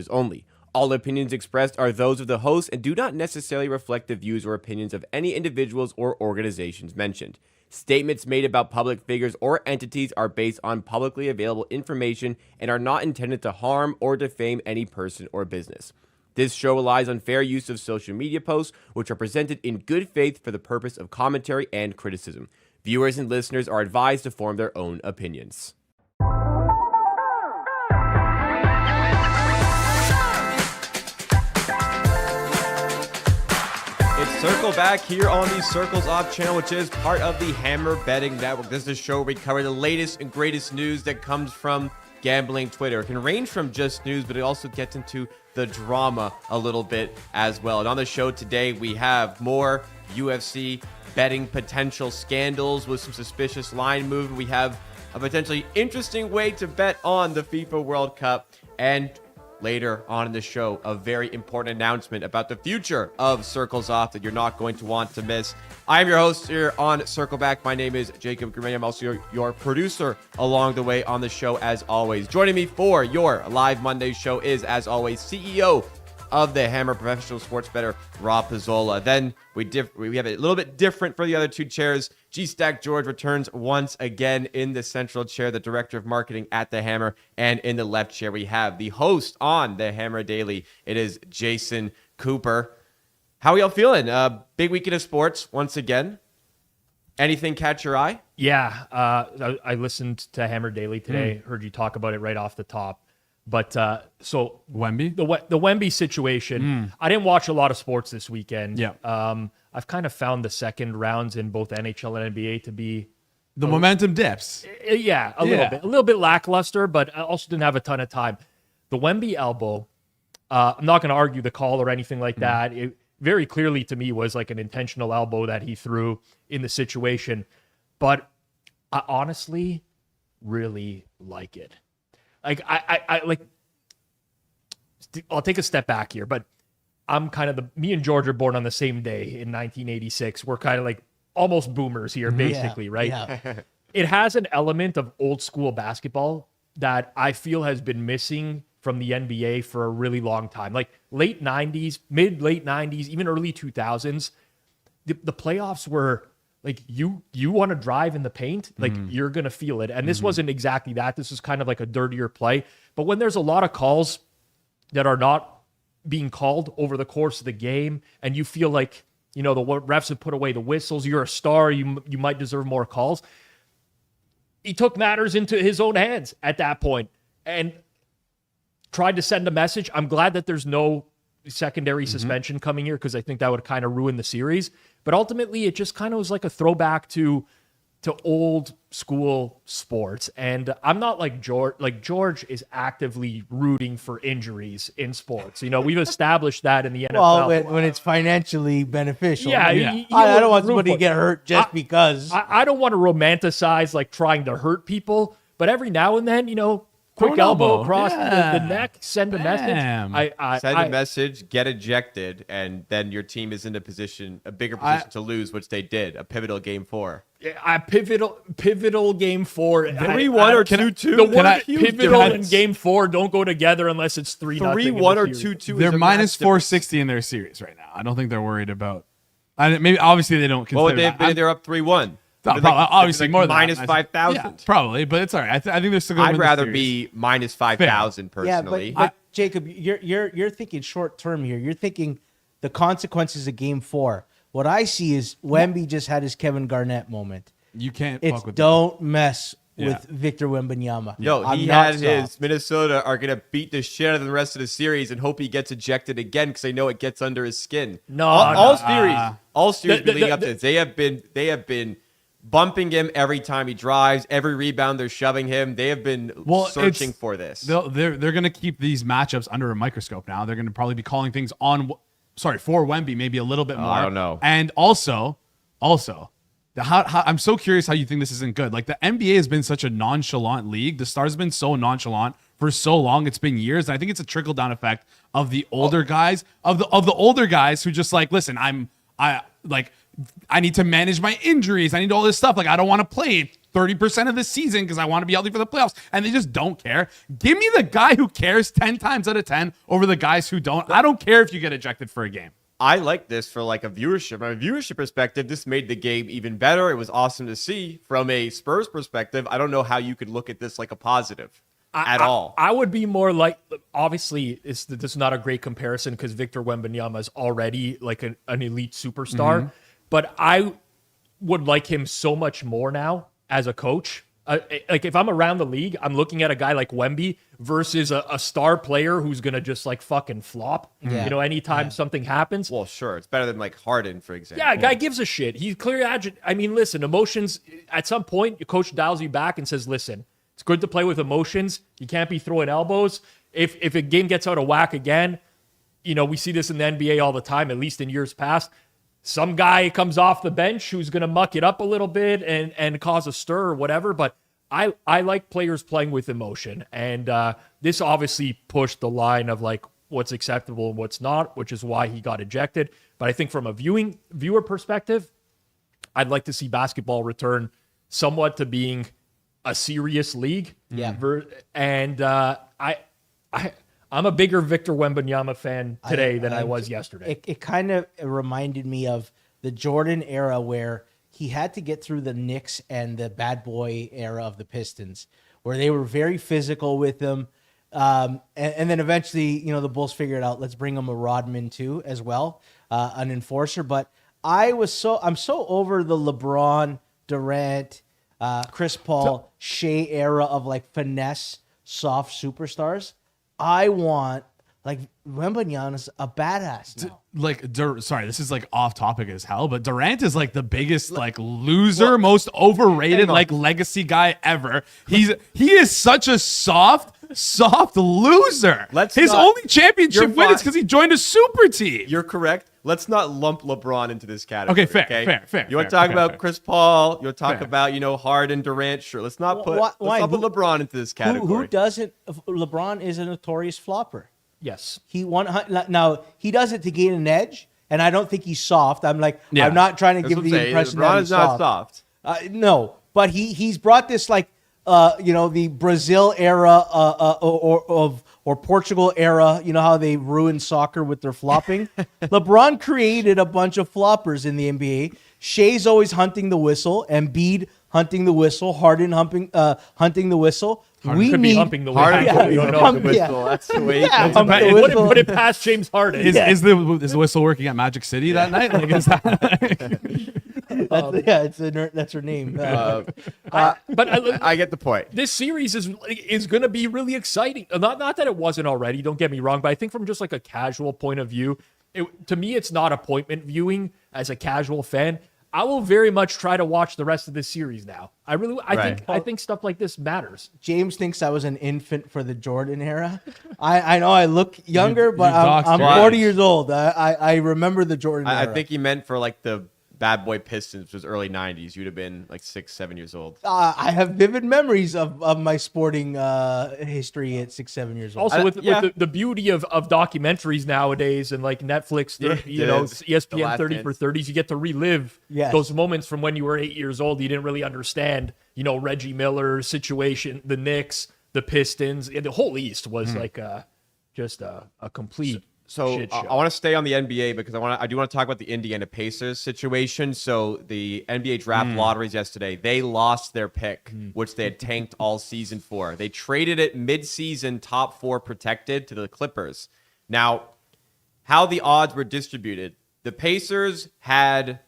only. All opinions expressed are those of the host and do not necessarily reflect the views or opinions of any individuals or organizations mentioned. Statements made about public figures or entities are based on publicly available information and are not intended to harm or defame any person or business. This show relies on fair use of social media posts, which are presented in good faith for the purpose of commentary and criticism. Viewers and listeners are advised to form their own opinions. Circle back here on the Circles Off channel, which is part of the Hammer Betting Network. This is a show where we cover the latest and greatest news that comes from gambling Twitter. It can range from just news, but it also gets into the drama a little bit as well. And on the show today, we have more UFC betting potential scandals with some suspicious line movement. We have a potentially interesting way to bet on the FIFA World Cup, and later on in the show, a very important announcement about the future of Circles Off that you're not going to want to miss. I am your host here on Circleback. My name is Jacob Gramegna. I'm also your producer along the way on the show, as always. Joining me for your live Monday show is, as always, CEO of the Hammer Professional Sports Bettor, Rob Pizzola. Then we have it a little bit different for the other two chairs. G-Stack George returns once again in the central chair, the director of marketing at the Hammer. And in the left chair, we have the host on the Hammer Daily. It is Jason Cooper. How are y'all feeling? Big weekend of sports once again. Anything catch your eye? Yeah, I listened to Hammer Daily today. Heard you talk about it right off the top. But so Wemby? The Wemby situation, I didn't watch a lot of sports this weekend. Yeah. I've kind of found the second rounds in both NHL and NBA to be the momentum dips. Yeah, a little bit lackluster, but I also didn't have a ton of time. The Wemby elbow, I'm not going to argue the call or anything like that. It very clearly to me was like an intentional elbow that he threw in the situation, but I honestly really like it. Like I like. I'll take a step back here, but I'm kind of me and George are born on the same day in 1986. We're kind of like almost boomers here, basically, right? Yeah. It has an element of old school basketball that I feel has been missing from the NBA for a really long time. Like late 90s, mid-late 90s, even early 2000s, the playoffs were like you want to drive in the paint, like you're going to feel it. And this wasn't exactly that. This is kind of like a dirtier play. But when there's a lot of calls that are not being called over the course of the game, and you feel like, you know, the refs have put away the whistles, you're a star, you might deserve more calls. He took matters into his own hands at that point and tried to send a message. I'm glad that there's no secondary suspension coming here, because I think that would kind of ruin the series. But ultimately, it just kind of was like a throwback to old school sports. And I'm not like George. Like George is actively rooting for injuries in sports. You know, we've established that in the NFL. Well, when it's financially beneficial. Yeah. I don't want somebody to get hurt just because. I don't want to romanticize like trying to hurt people, but every now and then, you know, quick elbow across the neck, send a message. Send a message, get ejected, and then your team is in a bigger position to lose, which they did. A pivotal game 4. Pivotal game 4. 3-1 or 2-2. The word pivotal and game 4 don't go together unless it's 3-0. 3-1 or 2-2. They're minus 460 in their series right now. I don't think they're worried about. Maybe obviously they don't consider. What would they have been if they're up 3-1? Obviously more than minus 5,000. Yeah, probably, but it's all right. I think they're still going to I'd rather be minus 5,000 personally. Yeah, but Jacob, you're thinking short term here. You're thinking the consequences of Game 4. What I see is Wemby just had his Kevin Garnett moment. You can't. It's fuck with don't mess with Victor Wembanyama. No, he had his Minnesota are going to beat the shit out of the rest of the series and hope he gets ejected again, because they know it gets under his skin. All series leading up to this, they have been bumping him every time he drives, every rebound they're shoving him. They have been searching for this. They're going to keep these matchups under a microscope now. They're going to probably be calling things for Wemby maybe a little bit more. I don't know. And also, I'm so curious how you think this isn't good. Like the NBA has been such a nonchalant league. The Stars have been so nonchalant for so long. It's been years. And I think it's a trickle down effect of the older guys, of the older guys who just like, listen, I need to manage my injuries. I need all this stuff. Like, I don't want to play 30% of the season because I want to be healthy for the playoffs. And they just don't care. Give me the guy who cares 10 times out of 10 over the guys who don't. I don't care if you get ejected for a game. I like this for like a viewership. From a viewership perspective, this made the game even better. It was awesome to see. From a Spurs perspective, I don't know how you could look at this like a positive at all. I would be more like, obviously, this is not a great comparison because Victor Wembanyama is already like an elite superstar, but I would like him so much more now as a coach. Like if I'm around the league, I'm looking at a guy like Wemby versus a star player who's going to just like fucking flop, anytime something happens. Well, sure. It's better than like Harden, for example. Yeah, a guy gives a shit. He's clearly agitated. I mean, listen, emotions, at some point, your coach dials you back and says, listen, it's good to play with emotions. You can't be throwing elbows. If a game gets out of whack again, we see this in the NBA all the time, at least in years past. Some guy comes off the bench who's going to muck it up a little bit and cause a stir or whatever. But I like players playing with emotion. And this obviously pushed the line of like what's acceptable and what's not, which is why he got ejected. But I think from a viewer perspective, I'd like to see basketball return somewhat to being a serious league. Yeah. And I'm a bigger Victor Wembanyama fan today than I was yesterday. It kind of reminded me of the Jordan era where he had to get through the Knicks and the bad boy era of the Pistons, where they were very physical with them. And then eventually, the Bulls figured out, let's bring him a Rodman too, as well, an enforcer. But I'm so over the LeBron, Durant, Chris Paul, Shea era of like finesse, soft superstars. I want like Wembanyama's a badass now. Sorry, this is like off topic as hell, but Durant is like the biggest like loser, most overrated like legacy guy ever. He is such a soft loser. His only championship win is because he joined a super team. You're correct. Let's not lump LeBron into this category. Okay, fair. You want to talk about Chris Paul? You want to talk about Harden, Durant? Sure. Let's not put LeBron into this category. Who doesn't? LeBron is a notorious flopper. Yes. Now he does it to gain an edge, and I don't think he's soft. I'm not trying to give the impression that he's not soft. No, but he's brought this like the Brazil era or Portugal era. You know how they ruined soccer with their flopping. LeBron created a bunch of floppers in the NBA. Shea's always hunting the whistle, Embiid hunting the whistle, Harden hunting the whistle. Harden could be humping the whistle. Harden We don't know. That's the way. Put it past James Harden. Is the whistle working at Magic City that night? Like, is that... that's her name. But I get the point. This series is going to be really exciting. Not that it wasn't already. Don't get me wrong, but I think from just like a casual point of view, to me, it's not appointment viewing as a casual fan. I will very much try to watch the rest of this series now. I think stuff like this matters. James thinks I was an infant for the Jordan era. I know I look younger, but I'm 40 years old. I remember the Jordan era. I think he meant for like the Bad Boy Pistons, which was early 90s. You'd have been like 6-7 years old. I have vivid memories of my sporting history at 6-7 years old. Also, with the beauty of documentaries nowadays and like Netflix, ESPN 30 for 30s, you get to relive those moments from when you were 8 years old. You didn't really understand, Reggie Miller's situation, the Knicks, the Pistons, the whole East was like just a complete. So I want to stay on the NBA because I do want to talk about the Indiana Pacers situation. So the NBA draft lotteries yesterday, they lost their pick, which they had tanked all season for. They traded it mid-season, top 4 protected to the Clippers. Now, how the odds were distributed, the Pacers had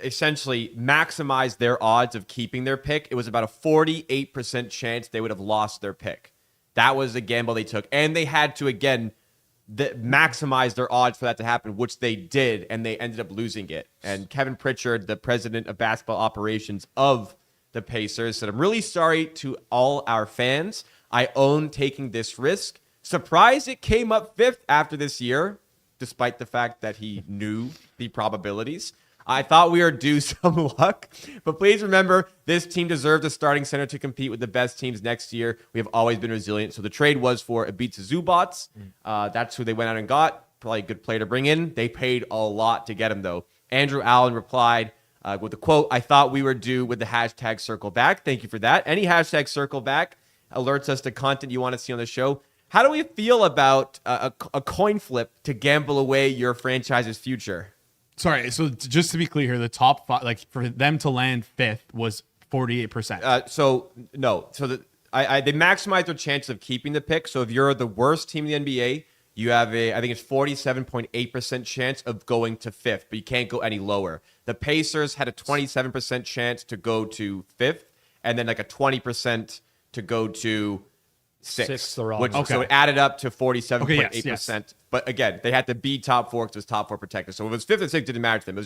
essentially maximized their odds of keeping their pick. It was about a 48% chance they would have lost their pick. That was a gamble they took. And they had to, again, maximize their odds for that to happen, which they did, and they ended up losing it. And Kevin Pritchard, the president of basketball operations of the Pacers, said, "I'm really sorry to all our fans. I own taking this risk. Surprised it came up 5th after this year, despite the fact that he knew the probabilities. I thought we were due some luck, but please remember, this team deserves a starting center to compete with the best teams next year. We have always been resilient." So the trade was for Ivica Zubac. That's who they went out and got. Probably a good player to bring in. They paid a lot to get him, though. Andrew Allen replied with the quote, "I thought we were due with the hashtag circle back." Thank you for that. Any hashtag circle back alerts us to content you want to see on the show. How do we feel about a coin flip to gamble away your franchise's future? Sorry, so just to be clear here, the top 5, like for them to land 5th was 48%. So they maximize their chances of keeping the pick. So if you're the worst team in the NBA, you have I think it's 47.8% chance of going to 5th, but you can't go any lower. The Pacers had a 27% chance to go to 5th, and then like a 20% to go to 6th. So it added up to 47.8%. Yes. But again, they had to be top 4 because it was top 4 protected. So if it was 5th and 6th, it didn't matter to them.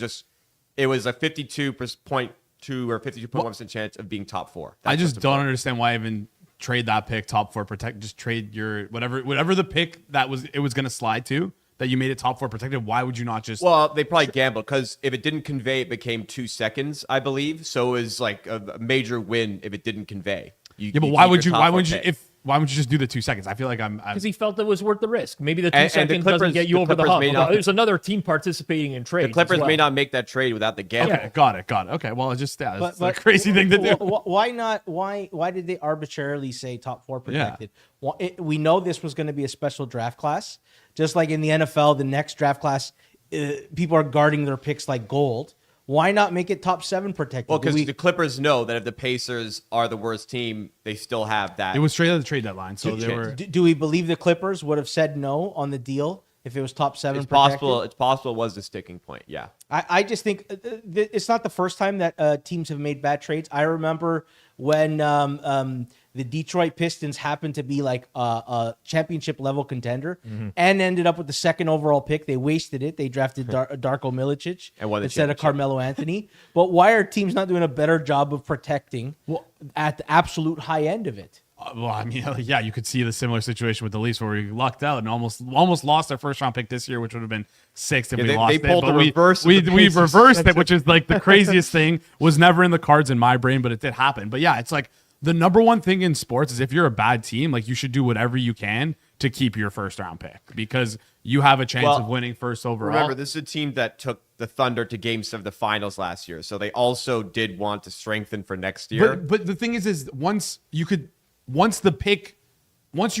It was a 52.2 or 52.1% chance of being top 4. I just don't understand why even trade that pick top 4 protect. Just trade your whatever the pick it was going to slide to that you made it top 4 protected. Why would you not just? Well, they probably gambled because if it didn't convey, it became 2 seconds, I believe. So it was like a major win if it didn't convey. But why would you just do the 2 seconds? I feel like I'm because he felt it was worth the risk. Maybe the 2 seconds doesn't get you over the hump. There's another team participating in trades. The Clippers may not make that trade without the gamble. Okay, got it. Okay, well, it's just that's a crazy thing to do. Why not? Why did they arbitrarily say top 4 protected? Yeah. We know this was going to be a special draft class, just like in the NFL. The next draft class, people are guarding their picks like gold. Why not make it top 7 protected? Well, because the Clippers know that if the Pacers are the worst team, they still have that. It was straight out of the trade deadline, so they were. Do we believe the Clippers would have said no on the deal if it was top 7 it's protected? Possible. It's possible it was the sticking point. Yeah. I just think it's not the first time that teams have made bad trades. I remember when the Detroit Pistons happened to be like a championship level contender and ended up with the 2nd overall pick. They wasted it. They drafted Darko Milicic instead of Carmelo Anthony. But why are teams not doing a better job of protecting at the absolute high end of it? Well, I mean, yeah, you could see the similar situation with the Leafs where we lucked out and almost lost our 1st round pick this year, which would have been 6th if we lost it. But we reversed it, which is like the craziest thing. Was never in the cards in my brain, but it did happen. But yeah, it's like the number one thing in sports is if you're a bad team, like you should do whatever you can to keep your 1st round pick because you have a chance of winning 1st overall. Remember, this is a team that took the Thunder to Game 7 of the finals last year, so they also did want to strengthen for next year. But the thing is once you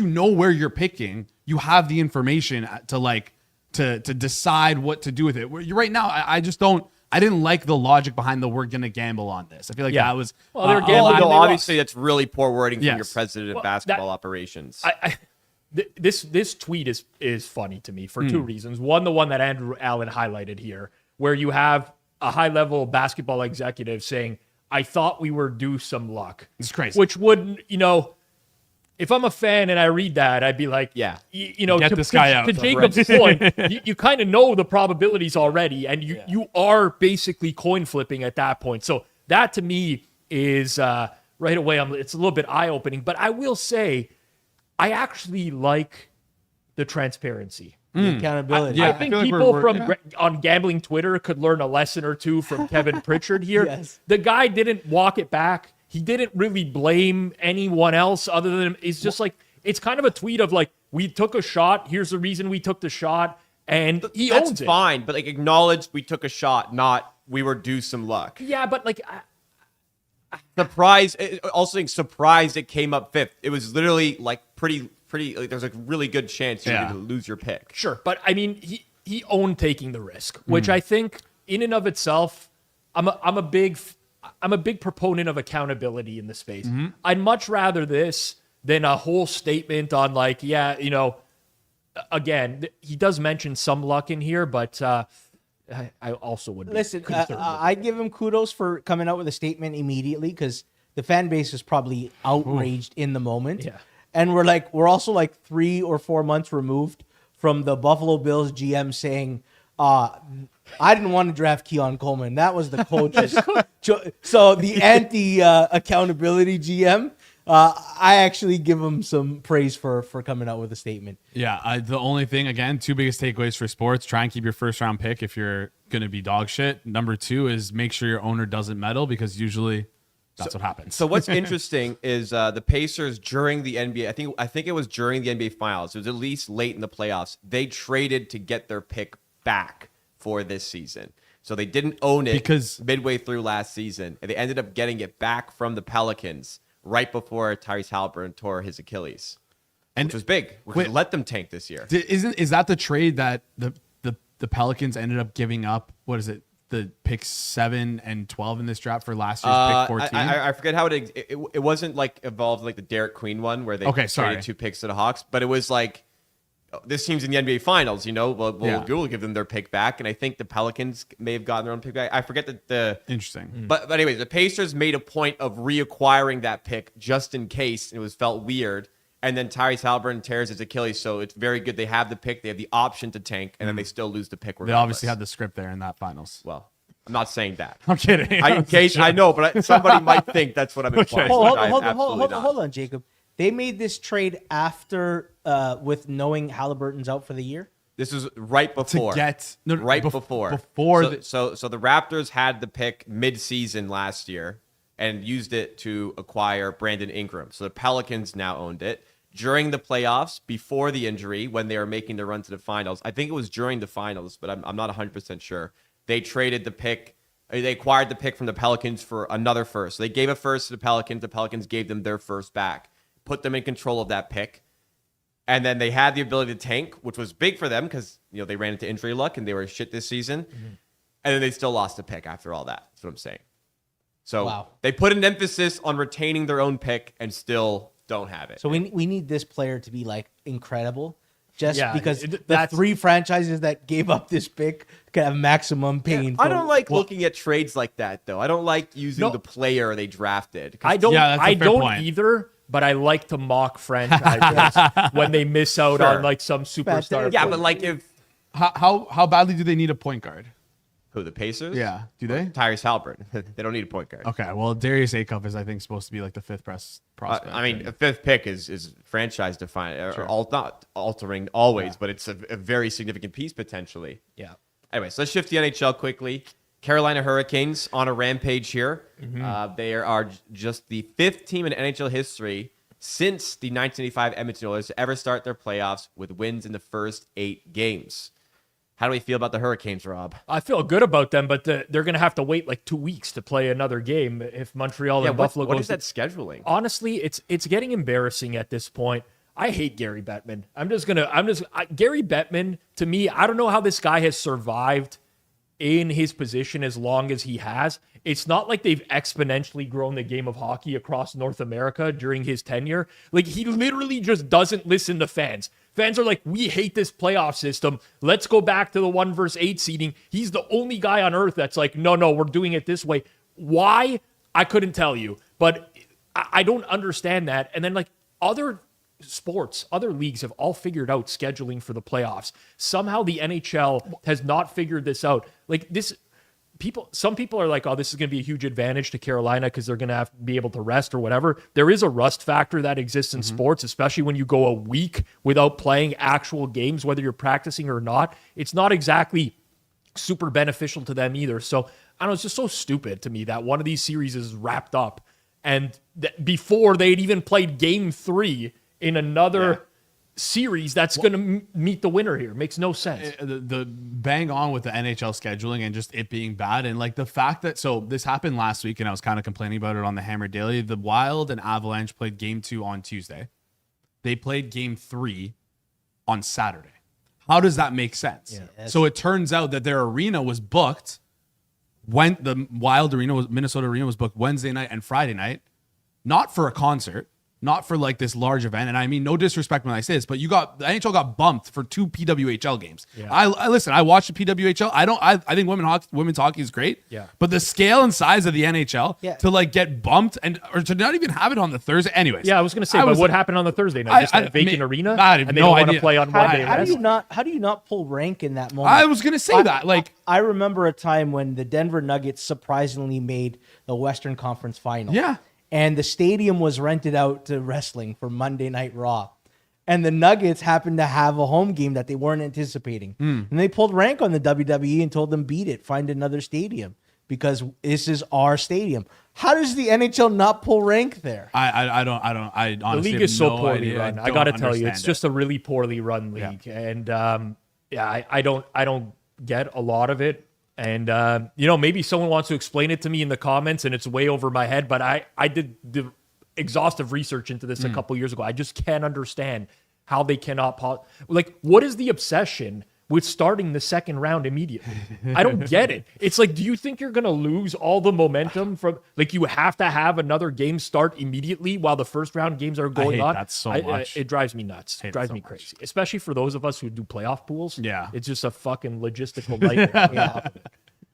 know where you're picking, you have the information to decide what to do with it. Right now, I didn't like the logic behind we're going to gamble on this. I feel like that was... Well, they're gambling. Obviously, that's really poor wording from your president of basketball operations. This tweet is funny to me for 2 reasons. One, the one that Andrew Allen highlighted here, where you have a high-level basketball executive saying, I thought we were due some luck. It's crazy. Which would, if I'm a fan and I read that, I'd be like, get this guy out. To Jacob's point, you kind of know the probabilities already, and you are basically coin flipping at that point. So that to me is right away. It's a little bit eye opening, but I will say, I actually like the transparency. The accountability. I think people on gambling Twitter could learn a lesson or 2 from Kevin Pritchard here. Yes. The guy didn't walk it back. He didn't really blame anyone else other than it's just like it's kind of a tweet of like we took a shot. Here's the reason we took the shot, and he owns it. That's fine, but like acknowledge we took a shot, not we were due some luck. Yeah, but like surprise. Also, surprised it came up 5th. It was literally like pretty. Like, there's a really good chance you're going to lose your pick. Sure, but I mean, he owned taking the risk, which I think in and of itself, I'm a big proponent of accountability in the space. I'd much rather this than a whole statement on like, again, he does mention some luck in here, but I also would listen. I give him kudos for coming out with a statement immediately because the fan base is probably outraged in the moment. Yeah. And we're also like 3 or 4 months removed from the Buffalo Bills GM saying, I didn't want to draft Keon Coleman. That was the coach's. So the anti-accountability GM, I actually give him some praise for coming out with a statement. Yeah, the only thing, again, 2 biggest takeaways for sports. Try and keep your 1st round pick if you're going to be dog shit. Number 2 is make sure your owner doesn't meddle because usually... That's what happens. So what's interesting is the Pacers during the NBA, I think it was during the NBA Finals, it was at least late in the playoffs, they traded to get their pick back for this season. So they didn't own it Because midway through last season, and they ended up getting it back from the Pelicans right before Tyrese Halliburton tore his Achilles, which was big, which let them tank this year. is that the trade that the Pelicans ended up giving up? What is it? The picks 7 and 12 in this draft for last year's pick 14. I forget how it wasn't like involved like the Derek Queen one where they traded 2 picks to the Hawks, but it was like this team's in the NBA Finals. We'll give them their pick back, and I think the Pelicans may have gotten their own pick back. I forget the interesting. But anyways, the Pacers made a point of reacquiring that pick just in case it was felt weird. And then Tyrese Halliburton tears his Achilles, so it's very good. They have the pick, they have the option to tank, and then they still lose the pick. They obviously had the script there in that finals. Well, I'm not saying that. I'm kidding. I know, but somebody might think that's what I'm implying. Hold on, Jacob. They made this trade after, with knowing Halliburton's out for the year. This was right before. Before. So the Raptors had the pick mid-season last year and used it to acquire Brandon Ingram. So the Pelicans now owned it. During the playoffs, before the injury, when they were making the run to the finals, I think it was during the finals, but I'm not 100% sure. They traded the pick. They acquired the pick from the Pelicans for another first. So they gave a first to the Pelicans. The Pelicans gave them their first back, put them in control of that pick. And then they had the ability to tank, which was big for them because they ran into injury luck and they were shit this season. Mm-hmm. And then they still lost the pick after all that. That's what I'm saying. So They put an emphasis on retaining their own pick and still don't have it. So we need this player to be like incredible, because the 3 franchises that gave up this pick could have maximum pain. I don't like looking at trades like that, though. I don't like using the player they drafted. I don't either. But I like to mock franchises when they miss out on like some superstar. Yeah, but like if how badly do they need a point guard? Who, the Pacers? Yeah, do they? Tyrese Halliburton. They don't need a point guard. Okay, well Darius Acuff is I think supposed to be like the 5th best prospect. I mean, a 5th pick is franchise defined, not altering always, but it's a very significant piece potentially. Yeah. Anyway, so let's shift the NHL quickly. Carolina Hurricanes on a rampage here. Mm-hmm. They are just the 5th team in NHL history since the 1985 Edmonton Oilers to ever start their playoffs with wins in the first 8 games. How do we feel about the Hurricanes, Rob? I feel good about them, but they're going to have to wait like 2 weeks to play another game if Montreal and Buffalo What is that scheduling? Honestly, it's getting embarrassing at this point. I hate Gary Bettman. Gary Bettman, to me, I don't know how this guy has survived in his position as long as he has. It's not like they've exponentially grown the game of hockey across North America during his tenure. Like, he literally just doesn't listen to fans. Fans are like, we hate this playoff system. Let's go back to the 1-8 seeding. He's the only guy on earth that's like, no, we're doing it this way. Why? I couldn't tell you. But I don't understand that. And then, like, other sports, other leagues have all figured out scheduling for the playoffs. Somehow the NHL has not figured this out. Like, some people are like, oh, this is going to be a huge advantage to Carolina because they're going to have to be able to rest or whatever. There is a rust factor that exists in sports, especially when you go a week without playing actual games, whether you're practicing or not. It's not exactly super beneficial to them either. So, I don't know, it's just so stupid to me that one of these series is wrapped up and before they'd even played game 3 in another series that's going to meet the winner here. Makes no sense. The bang on with the NHL scheduling and just it being bad. And like the fact that, so this happened last week and I was kind of complaining about it on the Hammer Daily. The Wild and Avalanche played game 2 on Tuesday. They played game 3 on Saturday. How does that make sense? Yeah, so it turns out that their arena was booked when the Wild arena Minnesota arena was booked Wednesday night and Friday night, not for a concert, not for like this large event. And I mean, no disrespect when I say this, but the NHL got bumped for 2 PWHL games. Yeah. I listen, I watched the PWHL. I think women's hockey is great. Yeah. But the scale and size of the NHL to like get bumped or to not even have it on the Thursday. Anyways. Yeah, I was going to say, but what happened on the Thursday night? Just a vacant arena? And they don't want to play on Monday. How do you not pull rank in that moment? I was going to say that. Like, I remember a time when the Denver Nuggets surprisingly made the Western Conference Final. Yeah. And the stadium was rented out to wrestling for Monday Night Raw. And the Nuggets happened to have a home game that they weren't anticipating. And they pulled rank on the WWE and told them, beat it, find another stadium because this is our stadium. How does the NHL not pull rank there? I honestly the league is so poorly run. I got to tell you, it's just a really poorly run league. Yeah. And I don't get a lot of it. And, maybe someone wants to explain it to me in the comments and it's way over my head, but I did the exhaustive research into this a couple years ago. I just can't understand how they cannot what is the obsession with starting the second round immediately? I don't get it. It's like, do you think you're going to lose all the momentum from, you have to have another game start immediately while the first round games are going on? That so much. It drives me nuts. It drives me crazy, especially for those of us who do playoff pools. Yeah. It's just a fucking logistical nightmare.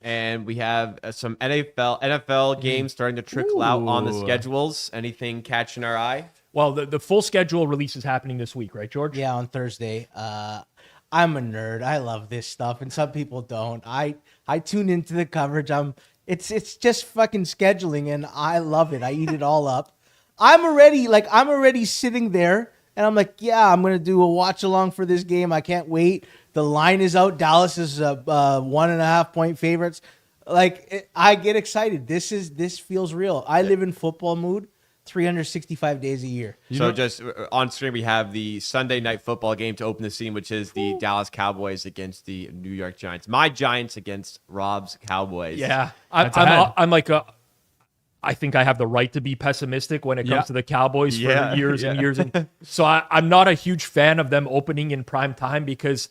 And we have some NFL games starting to trickle out on the schedules. Anything catching our eye? Well, the full schedule release is happening this week, right, George? Yeah, on Thursday. I'm a nerd. I love this stuff, and some people don't. I tune into the coverage. It's just fucking scheduling, and I love it. I eat it all up. I'm already sitting there, and I'm like, yeah, I'm gonna do a watch along for this game. I can't wait. The line is out. Dallas is 1.5 point favorites. I get excited. This feels real. I live in football mood. 365 days a year. So just on screen, we have the Sunday night football game to open the scene, which is the Dallas Cowboys against the New York Giants. My Giants against Rob's Cowboys. Yeah. I think I have the right to be pessimistic when it comes to the Cowboys for years and years. And so I'm not a huge fan of them opening in prime time because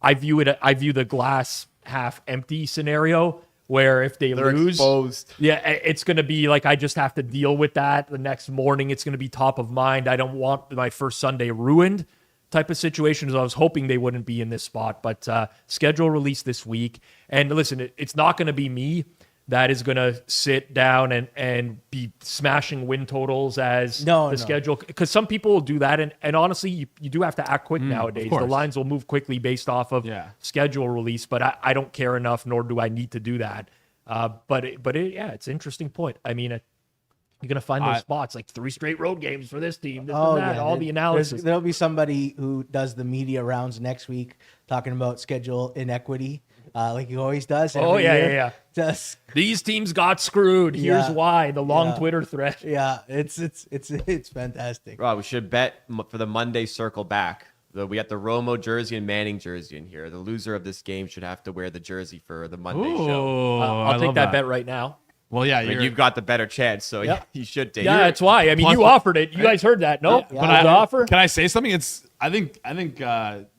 I view the glass half empty scenario. Where if they're lose, exposed. It's going to be I just have to deal with that the next morning. It's going to be top of mind. I don't want my first Sunday ruined type of situation. So I was hoping they wouldn't be in this spot, but schedule release this week. And listen, it's not going to be me that is going to sit down and be smashing win totals as schedule. Because some people will do that. And honestly, you do have to act quick nowadays. The lines will move quickly based off of schedule release, but I don't care enough, nor do I need to do that. It's an interesting point. I mean, you're going to find those spots, 3 straight road games for this team, this and that, all the analysis. There'll be somebody who does the media rounds next week talking about schedule inequity. Like he always does. Oh, yeah. Just these teams got screwed. Here's why. The long Twitter thread. Yeah, it's fantastic. Rob, we should bet for the Monday circle back. We got the Romo jersey and Manning jersey in here. The loser of this game should have to wear the jersey for the Monday show. I'll take that bet right now. Well, yeah, you've got the better chance, so you should take it. Yeah, that's why. I mean, you offered it. You guys heard that, no? But offer. Can I say something? I think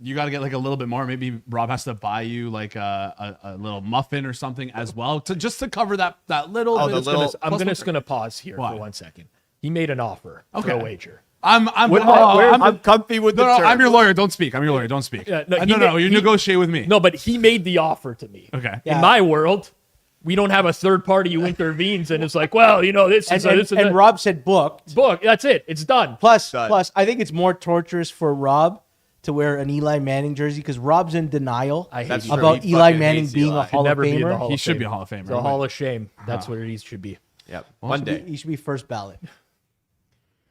you got to get a little bit more. Maybe Rob has to buy you a little muffin or something as well to cover that little. I'm just gonna pause here for 1 second. He made an offer for a wager. I'm comfy with the term. I'm your lawyer. Don't speak. I'm your lawyer. Don't speak. Yeah, you negotiate with me. No, but he made the offer to me. Okay. In my world, we don't have a third party who intervenes and it's this and Rob said booked. Book. That's it. It's done. Plus, I think it's more torturous for Rob to wear an Eli Manning jersey because Rob's in denial about Eli Manning being a Hall of Famer. He should be a Hall of Famer. It's a Hall of Shame. That's what it should be. Yep. One day. He should be first ballot.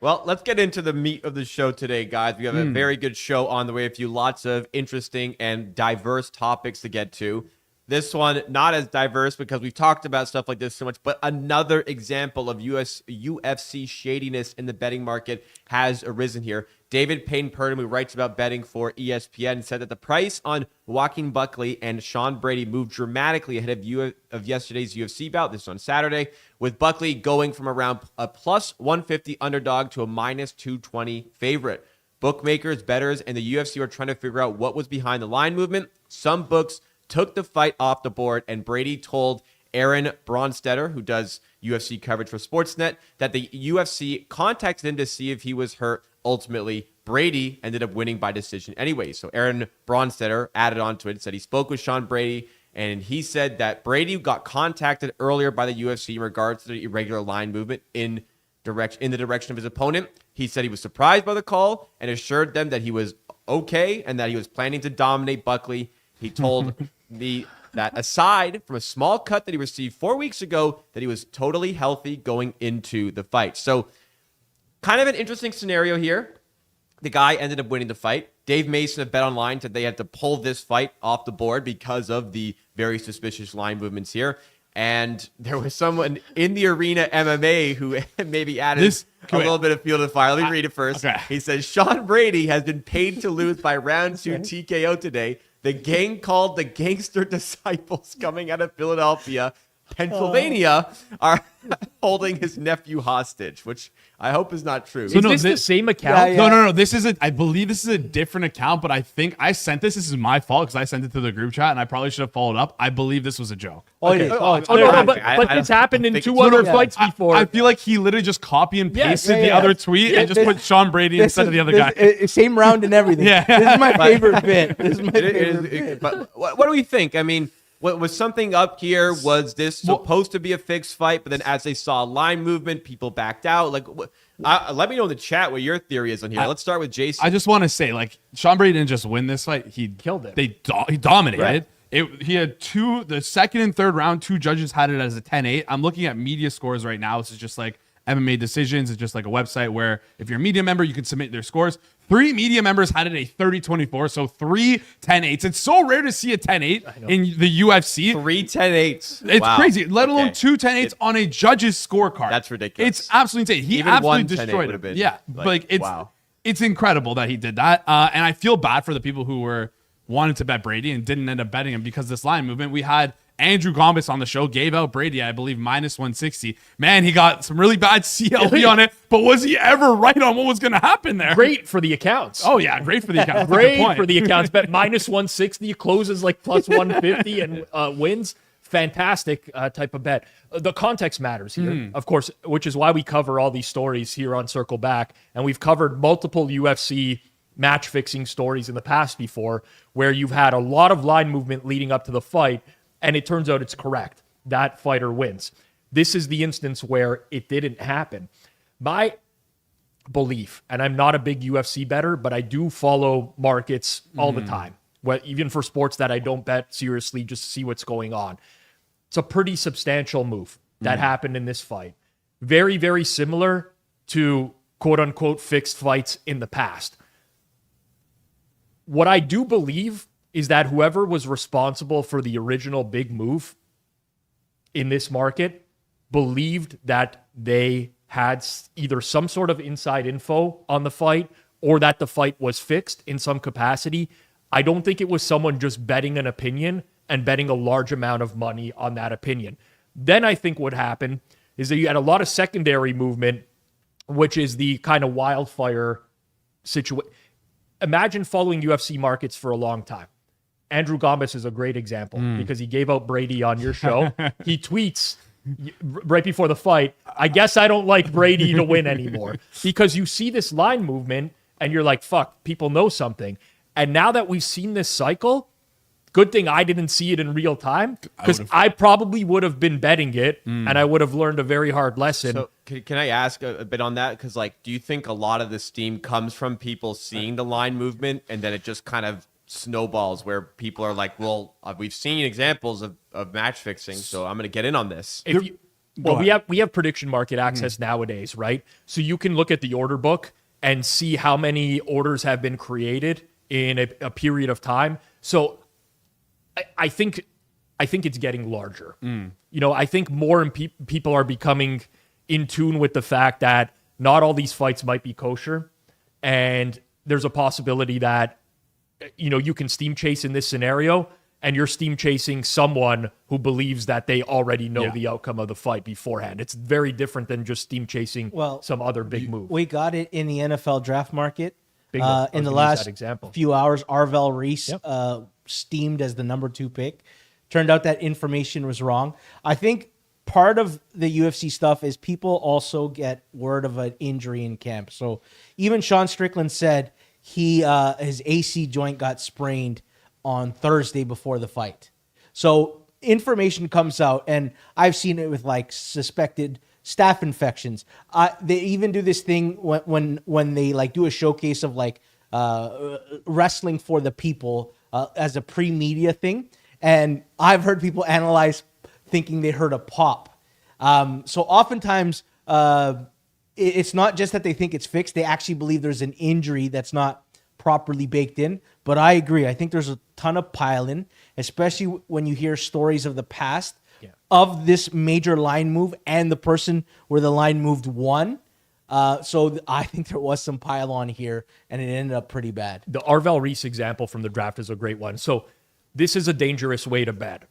Well, let's get into the meat of the show today, guys. We have a very good show on the way. Lots of interesting and diverse topics to get to. This one, not as diverse because we've talked about stuff like this so much, but another example of UFC shadiness in the betting market has arisen here. David Payne-Purdom, who writes about betting for ESPN, said that the price on Joaquin Buckley and Sean Brady moved dramatically ahead of yesterday's UFC bout. This on Saturday, with Buckley going from around a plus 150 underdog to a minus 220 favorite. Bookmakers, bettors, and the UFC were trying to figure out what was behind the line movement. Some books took the fight off the board, and Brady told Aaron Bronstetter, who does UFC coverage for Sportsnet, that the UFC contacted him to see if he was hurt. Ultimately, Brady ended up winning by decision anyway. So Aaron Bronstetter added on to it and said he spoke with Sean Brady, and he said that Brady got contacted earlier by the UFC in regards to the irregular line movement in the direction of his opponent. He said he was surprised by the call and assured them that he was okay and that he was planning to dominate Buckley. He told me that aside from a small cut that he received 4 weeks ago, that he was totally healthy going into the fight. So kind of an interesting scenario here. The guy ended up winning the fight. Dave Mason of BetOnline said they had to pull this fight off the board because of the very suspicious line movements here. And there was someone in the arena MMA who maybe added a little bit of fuel to the fire. Let me read it first. Okay. He says, Sean Brady has been paid to lose by round 2 TKO today. The gang called the Gangster Disciples, coming out of Philadelphia, Pennsylvania, are holding his nephew hostage, which I hope is not true. Is this the same account? Yeah. No. I believe this is a different account, but I think I sent this. This is my fault because I sent it to the group chat, and I probably should have followed up. I believe this was a joke. Oh, it is. Oh, it's Oh, no, clear. but it's happened in think 2 it's- other Yeah. fights before. I feel like he literally just copy and pasted the yeah. other tweet and just put Sean Brady instead of the other guy. Same round and everything. Yeah. This is my favorite bit. This is my It favorite is- bit. but what do we think? I mean, what was something up here? Was this supposed to be a fixed fight? But then as they saw line movement, people backed out. Like, let me know in the chat what your theory is on here. Let's start with Jason. I just want to say, like, Sean Brady didn't just win this fight; he Killed it. He dominated. Right. He had the second and third round, 2 judges had it as a 10-8. I'm looking at media scores right now. This is just like MMA Decisions. It's just like a website where if you're a media member, you can submit their scores. 3 media members had it a 30-24, so 3 10-8s. It's so rare to see a 10-8 in the UFC. 3 10-8s. It's Wow. crazy, let alone Okay. 2 10-8s on a judge's scorecard. That's ridiculous. It's absolutely insane. He Even absolutely one 10-8 destroyed would him. have been, Yeah, like, it's wow. it's incredible that he did that. And I feel bad for the people who were wanted to bet Brady and didn't end up betting him because this line movement. We had Andrew Gombis on the show, gave out Brady, I believe, minus 160. Man, he got some really bad CLV on it, but was he ever right on what was going to happen there? Great for the accounts. Oh, yeah, great for the account. Great for the accounts. Bet minus 160, closes like plus 150 and wins. Fantastic type of bet. The context matters here, of course, which is why we cover all these stories here on Circle Back. And we've covered multiple UFC match fixing stories in the past before where you've had a lot of line movement leading up to the fight, and it turns out it's correct. That fighter wins. This is the instance where it didn't happen. My belief, and I'm not a big UFC bettor, but I do follow markets all the time, even for sports that I don't bet seriously, just to see what's going on. It's a pretty substantial move that happened in this fight. Very, very similar to quote unquote fixed fights in the past. What I do believe is that whoever was responsible for the original big move in this market believed that they had either some sort of inside info on the fight or that the fight was fixed in some capacity. I don't think it was someone just betting an opinion and betting a large amount of money on that opinion. Then I think what happened is that you had a lot of secondary movement, which is the kind of wildfire situation. Imagine following UFC markets for a long time. Andrew Gombis is a great example because he gave out Brady on your show. He tweets right before the fight, I guess I don't like Brady to win anymore, because you see this line movement and you're like, fuck, people know something. And now that we've seen this cycle, good thing I didn't see it in real time, because I probably would have been betting it and I would have learned a very hard lesson. So can I ask a bit on that? Because, like, do you think a lot of the steam comes from people seeing the line movement and then it just kind of snowballs where people are like, well, we've seen examples of match fixing, so I'm going to get in on this. We have prediction market access nowadays, right? So you can look at the order book and see how many orders have been created in a period of time. So I think it's getting larger. I think more people are becoming in tune with the fact that not all these fights might be kosher, and there's a possibility that you can steam chase in this scenario, and you're steam chasing someone who believes that they already know the outcome of the fight beforehand. It's very different than just steam chasing some other big move. We got it in the NFL draft market. Bingo. I was In the gonna use last that example. few hours, Arvel Reese steamed as the number 2 pick. Turned out that information was wrong. I think part of the UFC stuff is people also get word of an injury in camp. So even Sean Strickland said his AC joint got sprained on Thursday before the fight. So information comes out, and I've seen it with like suspected staph infections. They even do this thing when they like do a showcase of like wrestling for the people as a pre-media thing. And I've heard people analyze thinking they heard a pop. So oftentimes it's not just that they think it's fixed. They actually believe there's an injury that's not properly baked in. But I agree. I think there's a ton of pile-in, especially when you hear stories of the past of this major line move and the person where the line moved won. So I think there was some pile on here, and it ended up pretty bad. The Arvel Reese example from the draft is a great one. So this is a dangerous way to bet.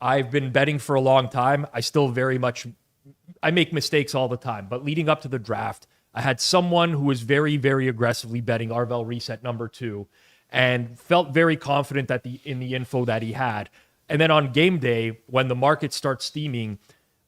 I've been betting for a long time. I make mistakes all the time, but leading up to the draft, I had someone who was very, very aggressively betting Arvel Reset number 2 and felt very confident that in the info that he had. And then on game day, when the market starts steaming,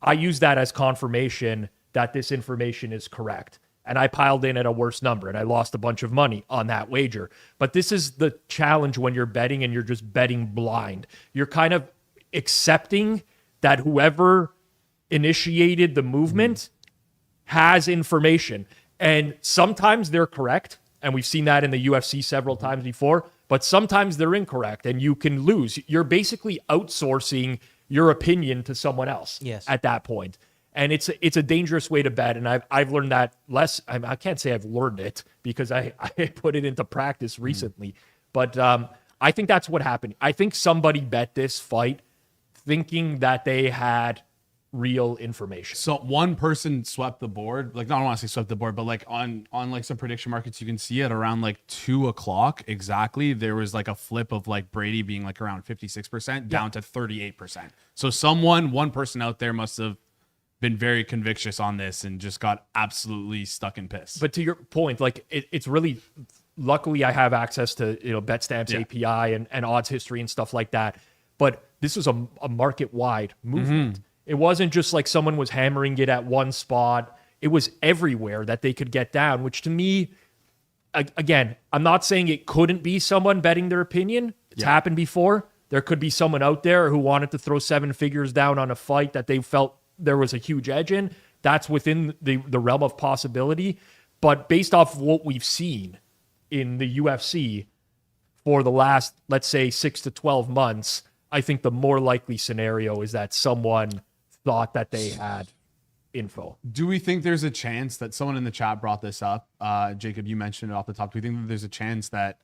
I use that as confirmation that this information is correct. And I piled in at a worse number and I lost a bunch of money on that wager. But this is the challenge when you're betting and you're just betting blind. You're kind of accepting that whoever initiated the movement has information. And sometimes they're correct. And we've seen that in the UFC several times before. But sometimes they're incorrect and you can lose. You're basically outsourcing your opinion to someone else at that point. And it's a dangerous way to bet. And I've learned that less. I can't say I've learned it because I put it into practice recently. But I think that's what happened. I think somebody bet this fight thinking that they had real information. So one person swept the board. Like, I don't want to say swept the board, but like on like some prediction markets, you can see it around like 2:00 exactly. There was like a flip of like Brady being like around 56% down to 38%. So one person out there must have been very convictious on this and just got absolutely stuck in piss. But to your point, like it's really, luckily I have access to, BetStamp's API and odds history and stuff like that. But this was a market-wide movement. It wasn't just like someone was hammering it at one spot. It was everywhere that they could get down, which to me, again, I'm not saying it couldn't be someone betting their opinion. It's happened before. There could be someone out there who wanted to throw 7 figures down on a fight that they felt there was a huge edge in. That's within the realm of possibility. But based off of what we've seen in the UFC for the last, let's say, 6 to 12 months, I think the more likely scenario is that someone thought that they had info. Do we think there's a chance that someone in the chat brought this up? Jacob, you mentioned it off the top. Do we think that there's a chance that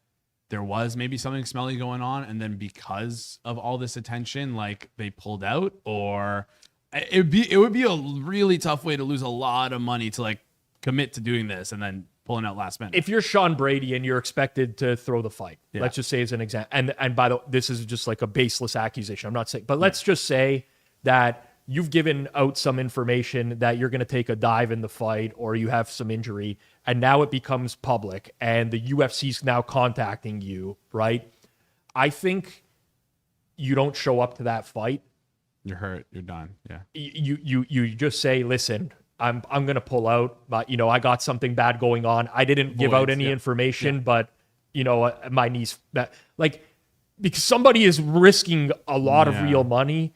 there was maybe something smelly going on and then because of all this attention, like they pulled out? Or it would be a really tough way to lose a lot of money to like commit to doing this and then pulling out last minute. If you're Sean Brady and you're expected to throw the fight, let's just say as an example, and by the way, this is just like a baseless accusation. I'm not saying, but let's just say that you've given out some information that you're going to take a dive in the fight or you have some injury, and now it becomes public and the UFC's now contacting you, right? I think you don't show up to that fight. You're hurt. You're done. Yeah. You just say, listen, I'm going to pull out, but I got something bad going on. I didn't give out any information, but my knee's like, because somebody is risking a lot of real money.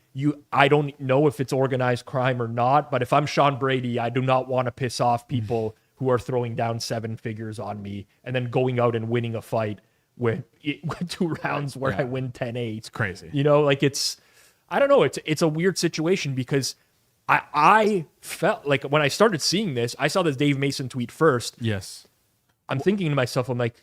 I don't know if it's organized crime or not, but if I'm Sean Brady, I do not want to piss off people who are throwing down 7 figures on me and then going out and winning a fight with 2 rounds where I win 10-8. It's crazy. I don't know. It's a weird situation because I felt like when I started seeing this, I saw this Dave Mason tweet first. Yes. I'm thinking to myself, I'm like,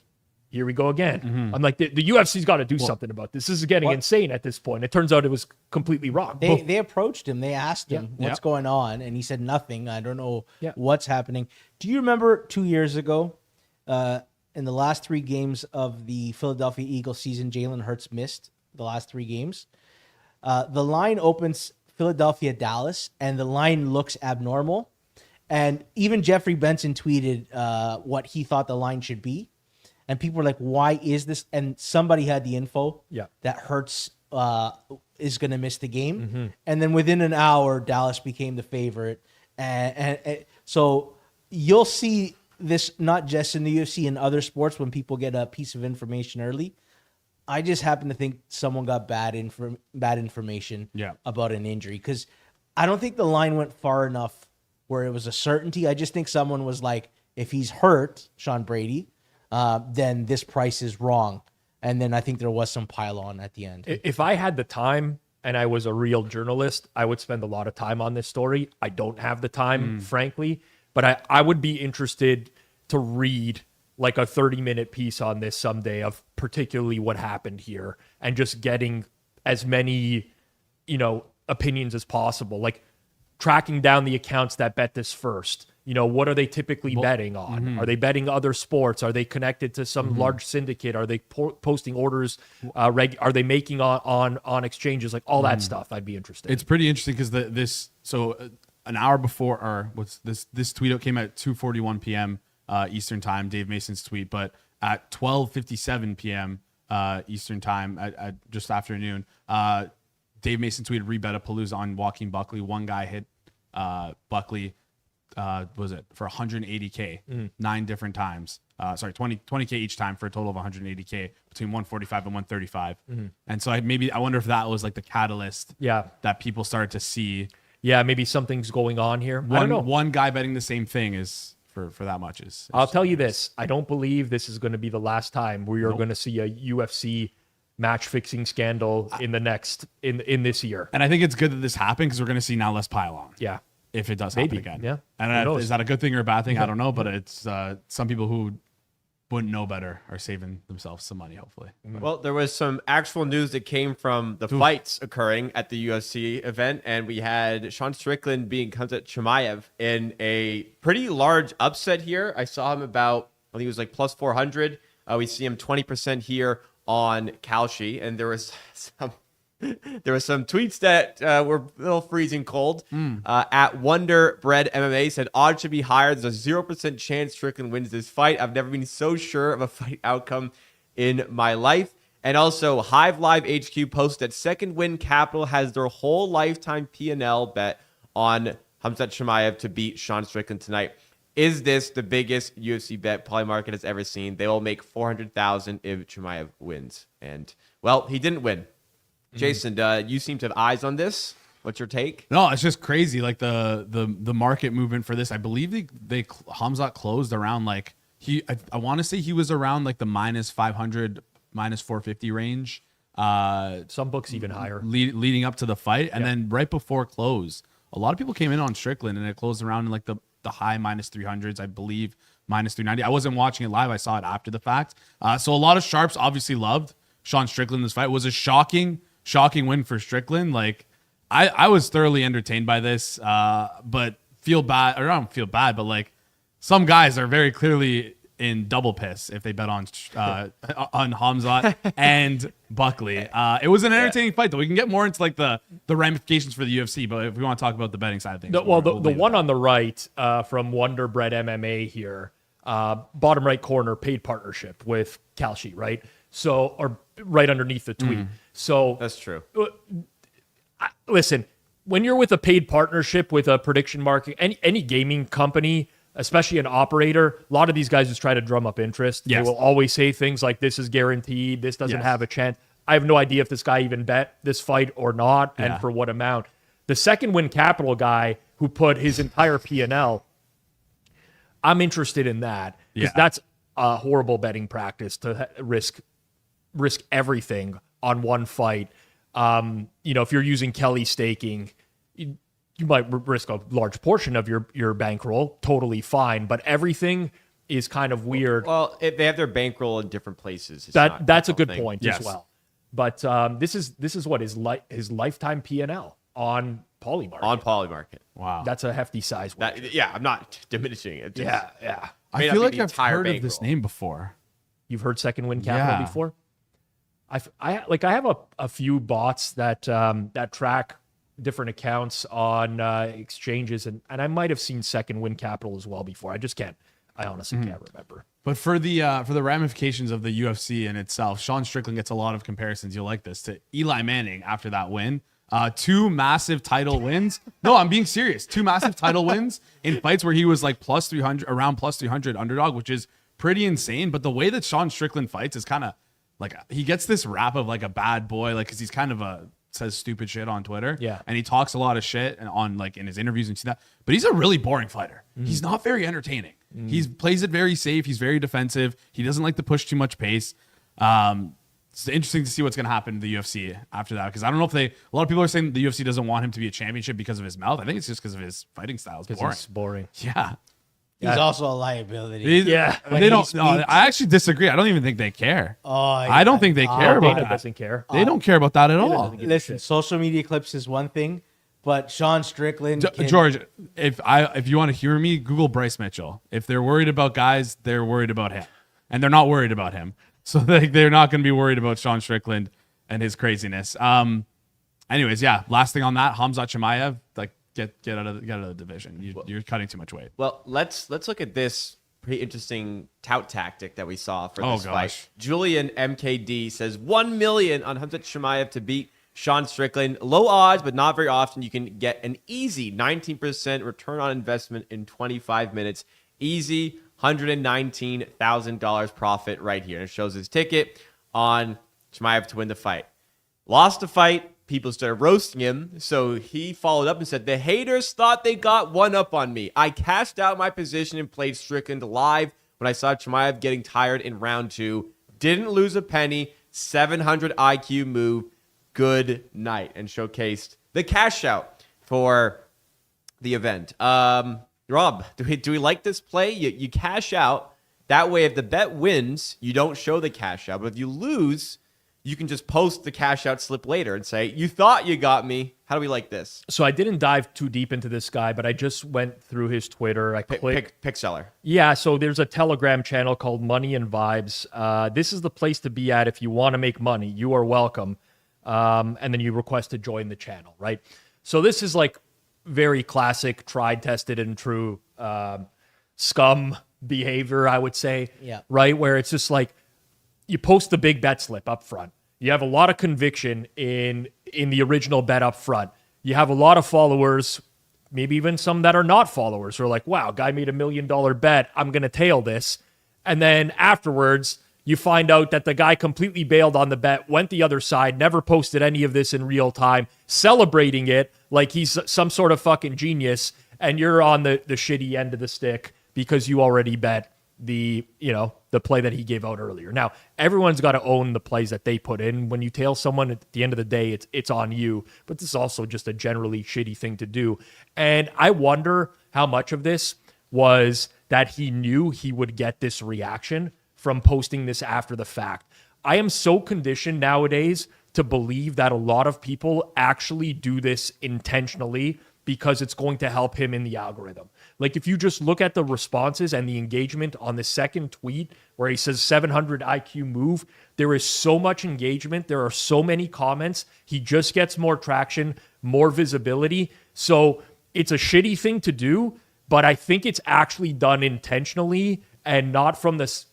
here we go again. I'm like, the UFC's got to do something about this. This is getting insane at this point. It turns out it was completely wrong. They approached him. They asked him what's going on, and he said nothing. I don't know what's happening. Do you remember 2 years ago, in the last 3 games of the Philadelphia Eagles season, Jalen Hurts missed the last 3 games? The line opens Philadelphia-Dallas, and the line looks abnormal. And even Jeffrey Benson tweeted what he thought the line should be. And people were like, why is this? And somebody had the info that Hurts is going to miss the game. And then within an hour, Dallas became the favorite. And so you'll see this not just in the UFC and other sports when people get a piece of information early. I just happen to think someone got bad information about an injury because I don't think the line went far enough where it was a certainty. I just think someone was like, if he's hurt, Sean Brady, then this price is wrong. And then I think there was some pile on at the end. If I had the time and I was a real journalist, I would spend a lot of time on this story. I don't have the time, frankly, but I would be interested to read like a 30-minute piece on this someday of particularly what happened here and just getting as many, opinions as possible, like tracking down the accounts that bet this first what are they typically betting on? Are they betting other sports? Are they connected to some large syndicate? Are they posting orders? Are they making on exchanges? Like all that stuff, I'd be interested. It's pretty interesting because an hour before, or what's this tweet out came at 2:41 p.m. Eastern time, Dave Mason's tweet, but at 12:57 p.m. Eastern time at just afternoon, Dave Mason tweeted rebet-a-palooza on Joaquin Buckley. One guy hit Buckley. Was it for 180K 9 different times? 20K each time for a total of 180K between 145 and 135. And so I wonder if that was like the catalyst that people started to see. Yeah, maybe something's going on here. I don't know. One guy betting the same thing is for that much is. I'll tell you this. I don't believe this is going to be the last time we are going to see a UFC match fixing scandal in this year. And I think it's good that this happened because we're going to see now less pile-on. Yeah. If it does happen again. Yeah. And is that a good thing or a bad thing? I don't know, but it's some people who wouldn't know better are saving themselves some money, hopefully. Well, there was some actual news that came from the fights occurring at the UFC event, and we had Sean Strickland being Khamzat Chimaev in a pretty large upset here. I saw him about, I think it was like plus 400. We see him 20% here on Kalshi, and there was some tweets that were a little freezing cold. At Wonder Bread MMA said odds should be higher. There's a 0% chance Strickland wins this fight. I've never been so sure of a fight outcome in my life. And also Hive Live HQ posted that Second Win Capital has their whole lifetime P&L bet on Khamzat Chimaev to beat Sean Strickland tonight. Is this the biggest UFC bet Polymarket has ever seen? They will make $400,000 if Chimaev wins. And well, he didn't win. Jason, you seem to have eyes on this. What's your take? No, it's just crazy. Like the market movement for this. I believe they Khamzat closed around like I want to say he was around like the minus 500, minus 450 range. Some books even higher. Leading up to the fight. And then right before close, a lot of people came in on Strickland and it closed around in like the high minus 300s, I believe, minus 390. I wasn't watching it live. I saw it after the fact. So a lot of sharps obviously loved Sean Strickland. This fight was a shocking win for Strickland. Like I was thoroughly entertained by this, but feel bad, or I don't feel bad, but like some guys are very clearly in double piss if they bet on Khamzat and Buckley. It was an entertaining fight though. We can get more into like the ramifications for the UFC, but if we want to talk about the betting side of things. The one on the right from Wonder Bread MMA here, bottom right corner, paid partnership with Kalshi, right? So, or right underneath the tweet. So that's true. Listen, when you're with a paid partnership with a prediction market, any gaming company, especially an operator, a lot of these guys just try to drum up interest. Yes. They will always say things like, this is guaranteed, this doesn't have a chance. I have no idea if this guy even bet this fight or not, and for what amount. The Second Win Capital guy who put his entire P&L, I'm interested in that, because that's a horrible betting practice to risk everything on one fight. If you're using Kelly staking, you might risk a large portion of your bankroll. Totally fine, but everything is kind of weird. Well, if they have their bankroll in different places. That's a good point as well. But this is what his lifetime P&L on Polymarket. On Polymarket. Wow, that's a hefty size. I'm not diminishing it. Yeah. I feel like I've heard of this name before. You've heard Second Win Capital before? I have a few bots that track different accounts on exchanges, and I might have seen Second Win Capital as well before. I honestly can't remember. But for the ramifications of the UFC in itself, Sean Strickland gets a lot of comparisons. You'll like this, to Eli Manning after that win. 2 massive title wins. No, I'm being serious. 2 massive title wins in fights where he was like plus 300, around plus 300 underdog, which is pretty insane. But the way that Sean Strickland fights is kind of like, he gets this rap of like a bad boy, like, because he's kind of says stupid shit on Twitter. Yeah. And he talks a lot of shit and on like in his interviews and see that. But he's a really boring fighter. He's not very entertaining. He plays it very safe. He's very defensive. He doesn't like to push too much pace. It's interesting to see what's going to happen to the UFC after that, because I don't know if a lot of people are saying the UFC doesn't want him to be a championship because of his mouth. I think it's just because of his fighting style. It's boring. Yeah. He's also a liability. They don't. No, I actually disagree. I don't even think they care. I don't think they care about that. Doesn't care. They don't care about that at all. Listen, social media clips is one thing, But Sean Strickland, George, if you want to hear me, Google Bryce Mitchell. If they're worried about guys, they're worried about him, and they're not worried about him. So they're not going to be worried about Sean Strickland and his craziness. Anyways, yeah. Last thing on that, Khamzat Chimaev, like get out of the division. You're cutting too much weight. Well, let's look at this pretty interesting tout tactic that we saw for this fight. Julian MKD says 1 million on Khamzat Chimaev to beat Sean Strickland. Low odds, but not very often. You can get an easy 19% return on investment in 25 minutes. Easy $119,000 profit right here. And it shows his ticket on Chimaev to win the fight. Lost the fight. People started roasting him. So he followed up and said, the haters thought they got one up on me. I cashed out my position and played Strickland live when I saw Chimaev getting tired in round 2. Didn't lose a penny. 700 IQ move. Good night, and showcased the cash out for the event. Rob, do we like this play? You cash out. That way, if the bet wins, you don't show the cash out. But if you lose, you can just post the cash out slip later and say, you thought you got me. How do we like this? So I didn't dive too deep into this guy, but I just went through his Twitter. I clicked. Pick seller. Yeah, so there's a Telegram channel called Money and Vibes. This is the place to be at if you want to make money. You are welcome. And then you request to join the channel, right? So this is like very classic, tried, tested, and true scum behavior, I would say. Yeah. Right? Where it's just like you post the big bet slip up front. You have a lot of conviction in the original bet up front. You have a lot of followers, maybe even some that are not followers, who are like, wow, guy made $1 million bet. I'm going to tail this. And then afterwards, you find out that the guy completely bailed on the bet, went the other side, never posted any of this in real time, celebrating it like he's some sort of fucking genius, and you're on the shitty end of the stick because you already bet the play that he gave out earlier. Now, everyone's got to own the plays that they put in. When you tail someone, at the end of the day, it's on you. But this is also just a generally shitty thing to do. And I wonder how much of this was that he knew he would get this reaction from posting this after the fact. I am so conditioned nowadays to believe that a lot of people actually do this intentionally because it's going to help him in the algorithm. Like if you just look at the responses and the engagement on the second tweet where he says 700 IQ move, there is so much engagement. There are so many comments. He just gets more traction, more visibility. So it's a shitty thing to do, but I think it's actually done intentionally and not from this.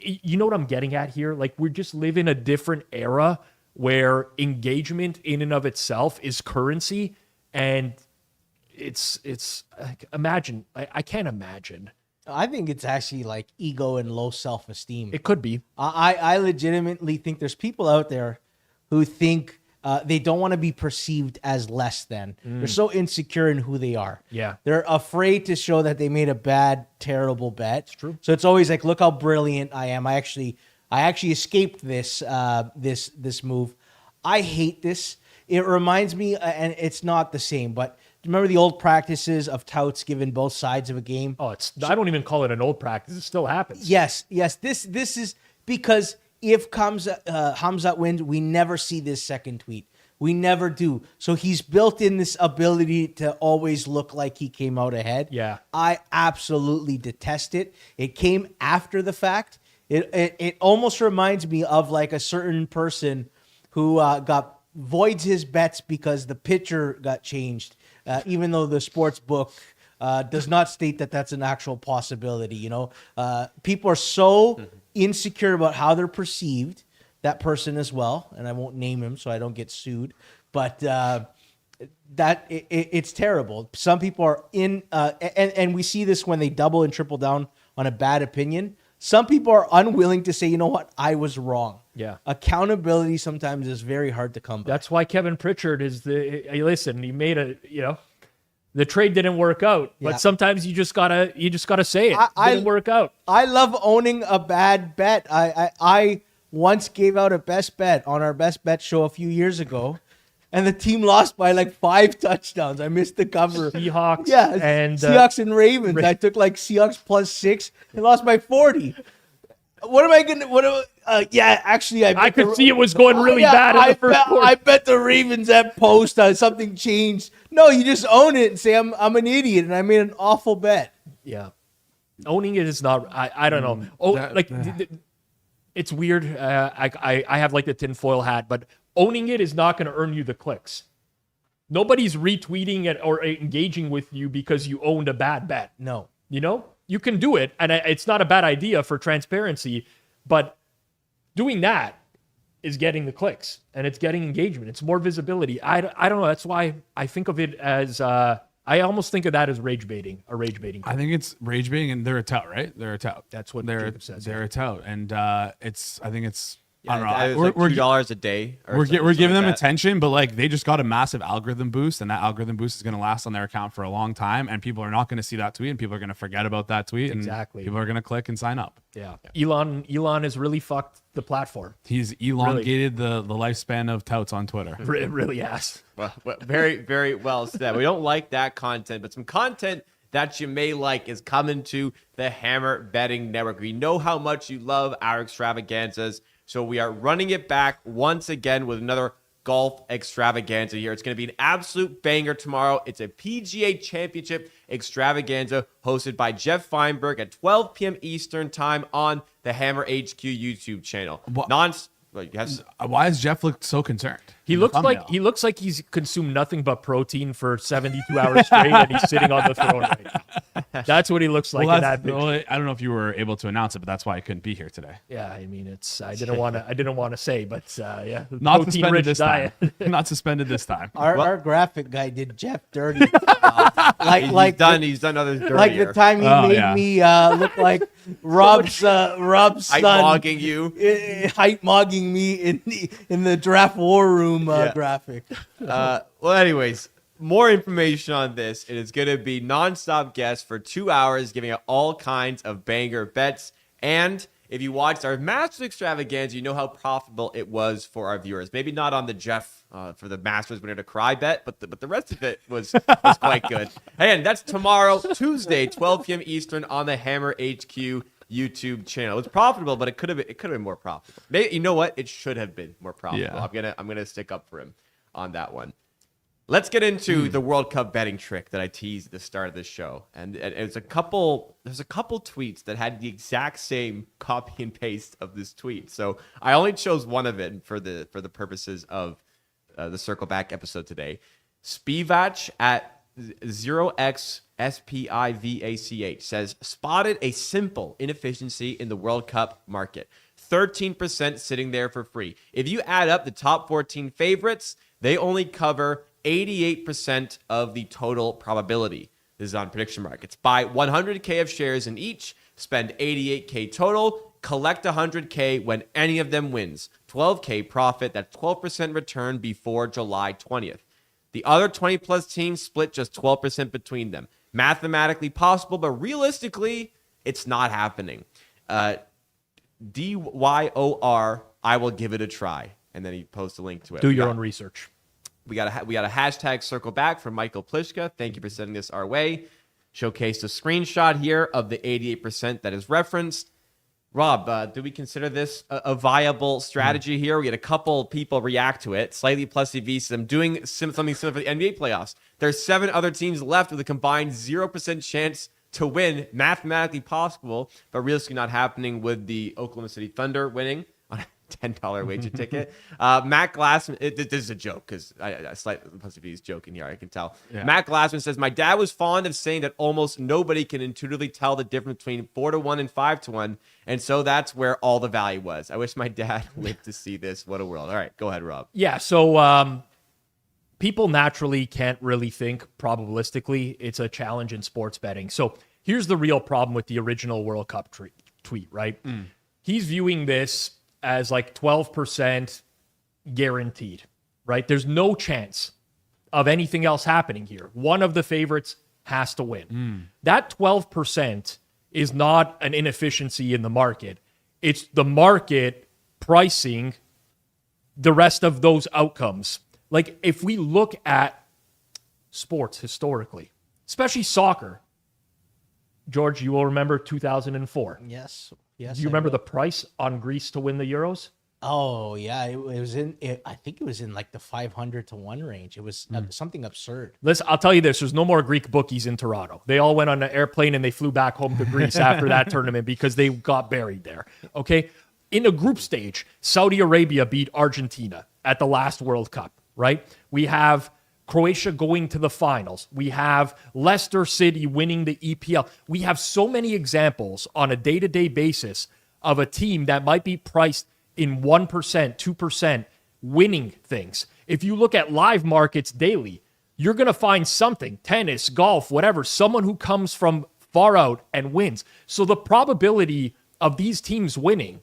You know what I'm getting at here? Like we just live in a different era where engagement in and of itself is currency, and it's like, imagine. I can't imagine. I think it's actually like ego and low self-esteem. It could be. I legitimately think there's people out there who think they don't want to be perceived as less than. They're so insecure in who they are. Yeah. They're afraid to show that they made a bad, terrible bet. It's true. So it's always like, look how brilliant I am. I actually escaped this this move. I hate this. It reminds me, and it's not the same, but remember the old practices of touts giving both sides of a game? Oh, I don't even call it an old practice. It still happens. Yes. This is because if Khamzat wins, we never see this second tweet. We never do. So he's built in this ability to always look like he came out ahead. Yeah. I absolutely detest it. It came after the fact. It almost reminds me of like a certain person who voids his bets because the pitcher got changed, even though the sports book does not state that that's an actual possibility. You know, people are so insecure about how they're perceived, that person as well, and I won't name him so I don't get sued, but it's terrible. Some people are and we see this when they double and triple down on a bad opinion. Some people are unwilling to say, you know what, I was wrong. Yeah. Accountability sometimes is very hard to come by. That's why Kevin Pritchard is listen, he made the trade didn't work out, but sometimes you just gotta say it. Didn't work out. I love owning a bad bet. I once gave out a best bet on our best bet show a few years ago, and the team lost by like 5 touchdowns. I missed the cover. Seahawks, and Seahawks and Ravens. I took like Seahawks +6 and lost by 40. What am I gonna? Actually, I could see it was going really bad in the first quarter. I bet the Ravens at post something changed. No, you just own it and say I'm an idiot and I made an awful bet. Yeah. Owning it is not, I don't know. It's weird. I have like the tinfoil hat, but owning it is not going to earn you the clicks. Nobody's retweeting it or engaging with you because you owned a bad bet. No. You know, you can do it, and it's not a bad idea for transparency, but doing that is getting the clicks and it's getting engagement. It's more visibility. I don't know. That's why I think of it as, I almost think of that as rage baiting, a rage baiting. I think it's rage baiting, and they're a tout, right? They're a tout. That's what Jacob says. They're a tout, and I think it's. Yeah, I don't know. Like $2 a day. We're giving them attention, but like they just got a massive algorithm boost, and that algorithm boost is going to last on their account for a long time, and people are not going to see that tweet, and people are going to forget about that tweet. Exactly. And people are going to click and sign up. Yeah. Elon has really fucked the platform. He's elongated the lifespan of touts on Twitter. It really has. Well, very, very well said. We don't like that content, but some content that you may like is coming to the Hammer Betting Network. We know how much you love our extravaganzas, so we are running it back once again with another golf extravaganza here. It's going to be an absolute banger tomorrow. It's a PGA Championship extravaganza hosted by Jeff Feinberg at 12 p.m. Eastern time on the Hammer HQ YouTube channel. Why does Jeff look so concerned? He looks like he's consumed nothing but protein for 72 hours straight, and he's sitting on the throne right now. That's what he looks like in that picture. I don't know if you were able to announce it, but that's why I couldn't be here today. Yeah, I mean, it's I didn't want to say, but yeah, not suspended rich this diet. time. Not suspended this time. Our graphic guy did Jeff dirty. He's done others dirtier. Like the time he made me look like Rob's son, mogging you, height mogging me in the draft war room graphic. Well, anyways, more information on this. It is going to be nonstop guests for 2 hours, giving out all kinds of banger bets. And if you watched our Masters extravaganza, you know how profitable it was for our viewers. Maybe not on the Jeff for the Masters winner to cry bet, but the rest of it was quite good. And that's tomorrow, Tuesday, 12 p.m. Eastern on the Hammer HQ YouTube channel. It was profitable, but it could have been more profitable. Maybe, you know what? It should have been more profitable. Yeah. I'm gonna stick up for him on that one. Let's get into the World Cup betting trick that I teased at the start of this show. And there's a couple tweets that had the exact same copy and paste of this tweet. So I only chose one of it for the purposes of the Circle Back episode today. Spivach at 0xSPIVACH says, spotted a simple inefficiency in the World Cup market. 13% sitting there for free. If you add up the top 14 favorites, they only cover 88% of the total probability. This is on prediction markets. Buy 100K of shares in each, spend 88K total, collect 100K when any of them wins. 12K profit, that's 12% return before July 20th. The other 20 plus teams split just 12% between them. Mathematically possible, but realistically, it's not happening. DYOR, I will give it a try. And then he posts a link to it. Do your own research. We got a hashtag circle back from Michael Plishka. Thank you for sending this our way. Showcased a screenshot here of the 88% that is referenced. Rob, do we consider this a viable strategy here? We had a couple people react to it. Slightly plus EV says, I'm doing something similar for the NBA playoffs. There's 7 other teams left with a combined 0% chance to win, mathematically possible, but realistically not happening with the Oklahoma City Thunder winning on a $10 wager ticket. Matt Glassman, this is a joke because I slightly plus EV is joking here, I can tell. Yeah. Matt Glassman says, my dad was fond of saying that almost nobody can intuitively tell the difference between 4-1 and 5-1. And so that's where all the value was. I wish my dad lived to see this. What a world. All right, go ahead, Rob. Yeah, so people naturally can't really think probabilistically. It's a challenge in sports betting. So here's the real problem with the original World Cup tweet, right? He's viewing this as like 12% guaranteed, right? There's no chance of anything else happening here. One of the favorites has to win. That 12% is not an inefficiency in the market. It's the market pricing the rest of those outcomes. Like if we look at sports historically, especially soccer, George, you will remember 2004. Yes. Do you remember the price on Greece to win the Euros? Oh yeah, it was in. I think it was in like the 500 to 1 range. It was something absurd. Listen, I'll tell you this: there's no more Greek bookies in Toronto. They all went on an airplane and they flew back home to Greece after that tournament because they got buried there. Okay, in the group stage, Saudi Arabia beat Argentina at the last World Cup. Right? We have Croatia going to the finals. We have Leicester City winning the EPL. We have so many examples on a day-to-day basis of a team that might be priced in 1%, 2% winning things. If you look at live markets daily, you're going to find something, tennis, golf, whatever, someone who comes from far out and wins. So the probability of these teams winning,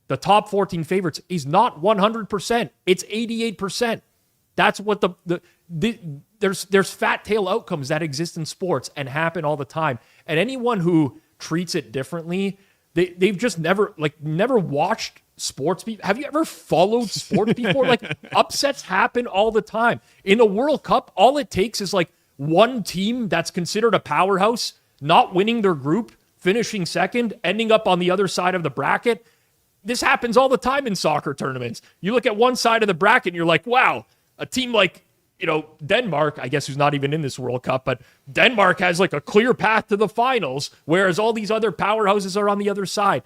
the top 14 favorites, is not 100%. It's 88%. That's what there's fat tail outcomes that exist in sports and happen all the time. And anyone who treats it differently, they've just never watched sports. Have you ever followed sports before? Like, upsets happen all the time. In a World Cup, all it takes is like one team that's considered a powerhouse not winning their group, finishing second, ending up on the other side of the bracket. This happens all the time in soccer tournaments. You look at one side of the bracket and you're like, wow, a team like, Denmark, I guess, who's not even in this World Cup, but Denmark has like a clear path to the finals, whereas all these other powerhouses are on the other side.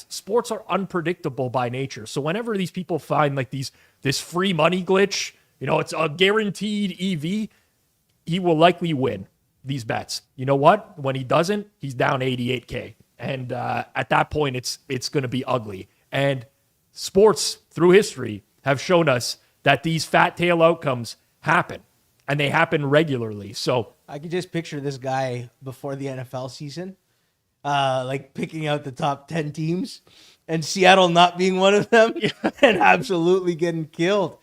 Sports are unpredictable by nature. So whenever these people find like this free money glitch, it's a guaranteed EV, he will likely win these bets. You know what? When he doesn't, he's down 88K. And at that point, it's going to be ugly. And sports through history have shown us that these fat tail outcomes happen, and they happen regularly. So I could just picture this guy before the NFL season, like picking out the top 10 teams and Seattle not being one of them and absolutely getting killed.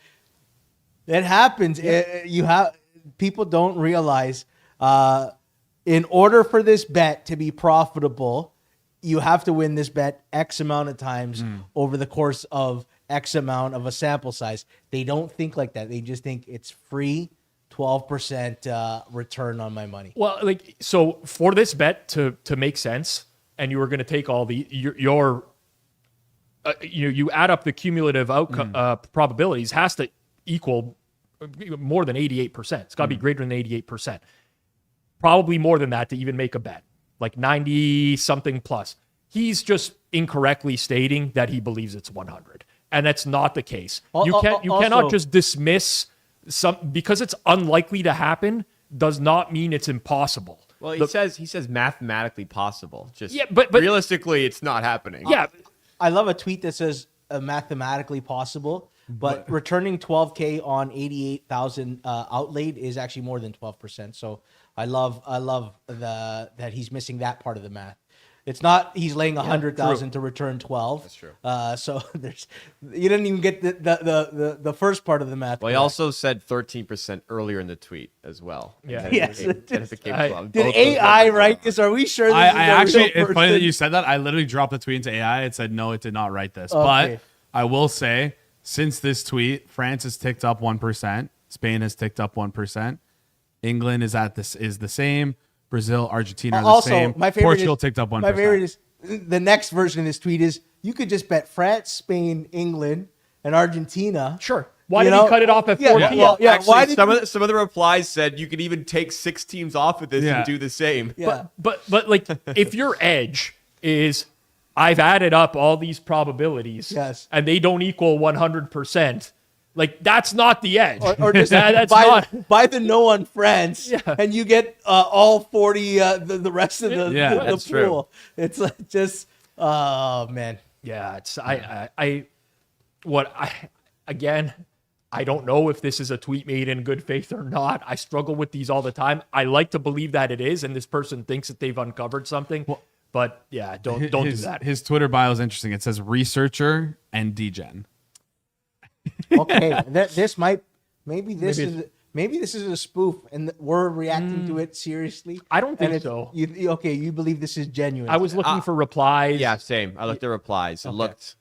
It happens. People don't realize in order for this bet to be profitable, you have to win this bet X amount of times over the course of X amount of a sample size. They don't think like that. They just think it's free, 12% return on my money. Well, so for this bet to make sense, and you were going to take all you add up the cumulative outcome probabilities, has to equal more than 88%. It's got to be greater than 88%. Probably more than that to even make a bet, like 90 something plus. He's just incorrectly stating that he believes it's 100. And that's not the case. You cannot just dismiss because it's unlikely to happen does not mean it's impossible. Well, he says mathematically possible. But realistically, it's not happening. Yeah, I love a tweet that says mathematically possible, but returning 12K on 88,000 outlaid is actually more than 12%. So I love that he's missing that part of the math. It's not he's laying 100,000 to return 12. That's true. So you didn't even get the first part of the math. Well, he also said 13% earlier in the tweet as well. Yeah. Yes. Did AI write this? Are we sure? I actually, it's funny that you said that. I literally dropped the tweet into AI. It said, no, it did not write this. Okay. But I will say, since this tweet, France has ticked up 1%. Spain has ticked up 1%. England is the same. Brazil, Argentina are the same. My favorite Portugal ticked up 1%. My favorite is the next version of this tweet is you could just bet France, Spain, England, and Argentina. Sure. Why did he cut it off at 14? Actually, some of the replies said you could even take 6 teams off of this and do the same. Yeah. But like, if your edge is I've added up all these probabilities and they don't equal 100%, like, that's not the edge. Or just buy the no on France, and you get all 40, the rest of the pool. True. It's like just, oh, man. Yeah, it's again, I don't know if this is a tweet made in good faith or not. I struggle with these all the time. I like to believe that it is, and this person thinks that they've uncovered something. But yeah, don't do that. His Twitter bio is interesting. It says researcher and degen. Okay, this is a spoof, and we're reacting to it seriously. I don't think so. You believe this is genuine? I was looking for replies. Yeah, same. I looked at replies. It looks.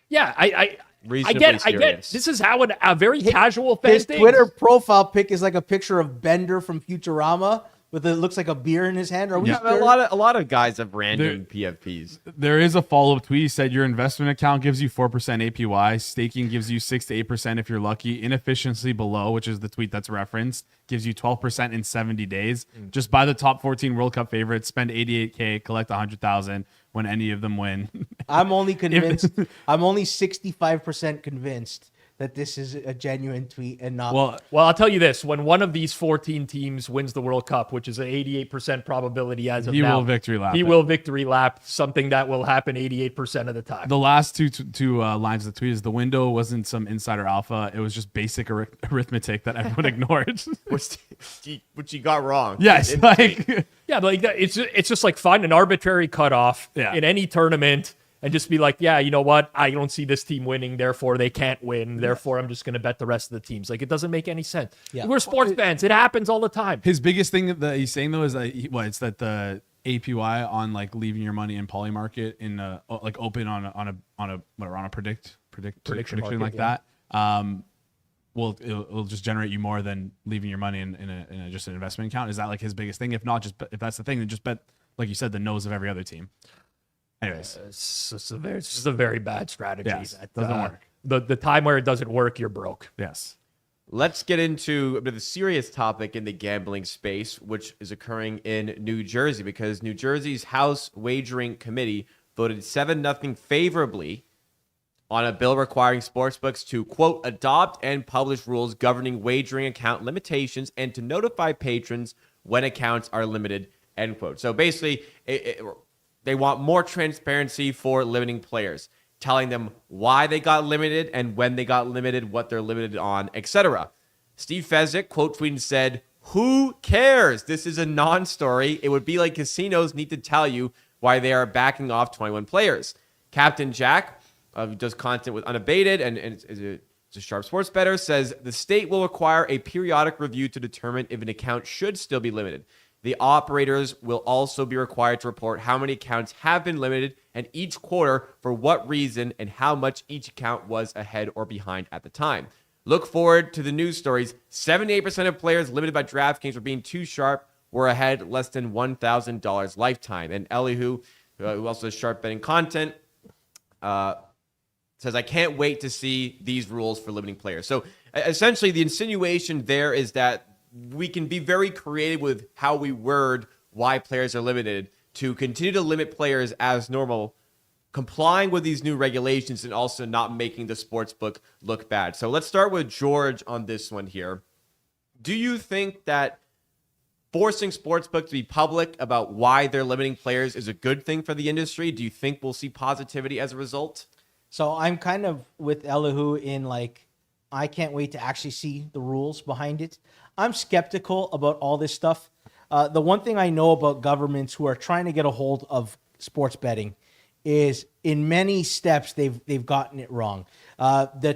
Yeah, I reasonably I get. This is how a very casual fan His thinks. Twitter profile pic is like a picture of Bender from Futurama with it looks like a beer in his hand? Are we Yeah. sure? A lot of guys have random PFPs. There is a follow-up tweet. He said your investment account gives you 4% APY. Staking gives you 6 to 8% if you're lucky. Inefficiency below, which is the tweet that's referenced, gives you 12% in 70 days. Just buy the top 14 World Cup favorites, spend 88K, collect 100,000 when any of them win. I'm only convinced. I'm only 65% convinced that this is a genuine tweet and not. Well, I'll tell you this: when one of these 14 teams wins the World Cup, which is an 88% probability as of He now, will victory lap He it. will victory lap something that will happen 88% of the time. the last two lines of the tweet is the window wasn't some insider alpha. It was just basic arithmetic that everyone ignored. Which you got wrong. Yes, like Yeah, but like that, it's just like find an arbitrary cutoff in any tournament and just be like, yeah, you know what? I don't see this team winning, therefore they can't win. Therefore, I'm just going to bet the rest of the teams. Like, it doesn't make any sense. Yeah. We're sports fans. It happens all the time. his biggest thing that he's saying though is that it's that the APY on like leaving your money in poly market in like open on a prediction market, like that. It'll just generate you more than leaving your money in a just an investment account. Is that like his biggest thing? If not, if that's the thing, then just bet, like you said, the nose of every other team. Anyways, It's just a very bad strategy. Yes, that, doesn't work. The time where it doesn't work, you're broke. yes. Let's get into a bit of a serious topic in the gambling space, which is occurring in New Jersey, because New Jersey's House Wagering Committee voted 7-0 favorably on a bill requiring sportsbooks to, quote, adopt and publish rules governing wagering account limitations and to notify patrons when accounts are limited, end quote. So basically, they want more transparency for limiting players, telling them why they got limited and when they got limited, what they're limited on, etc. Steve Fezzik, quote tweeted, said, "Who cares? This is a non-story. It would be like casinos need to tell you why they are backing off 21 players." Captain Jack, who does content with Unabated and is a sharp sports bettor, says the state will require a periodic review to determine if an account should still be limited. The operators will also be required to report how many accounts have been limited and each quarter for what reason and how much each account was ahead or behind at the time. Look forward to the news stories. 78% of players limited by DraftKings for being too sharp were ahead less than $1,000 lifetime. And Elihu, who also does sharp betting content, says, "I can't wait to see these rules for limiting players." So essentially the insinuation there is that we can be very creative with how we word why players are limited to continue to limit players as normal, complying with these new regulations and also not making the sportsbook look bad. So let's start with George on this one here. Do you think that forcing sportsbook to be public about why they're limiting players is a good thing for the industry? Do you think we'll see positivity as a result? So I'm kind of with Elihu in like, I can't wait to actually see the rules behind it. I'm skeptical about all this stuff. The one thing I know about governments who are trying to get a hold of sports betting is in many steps they've gotten it wrong. The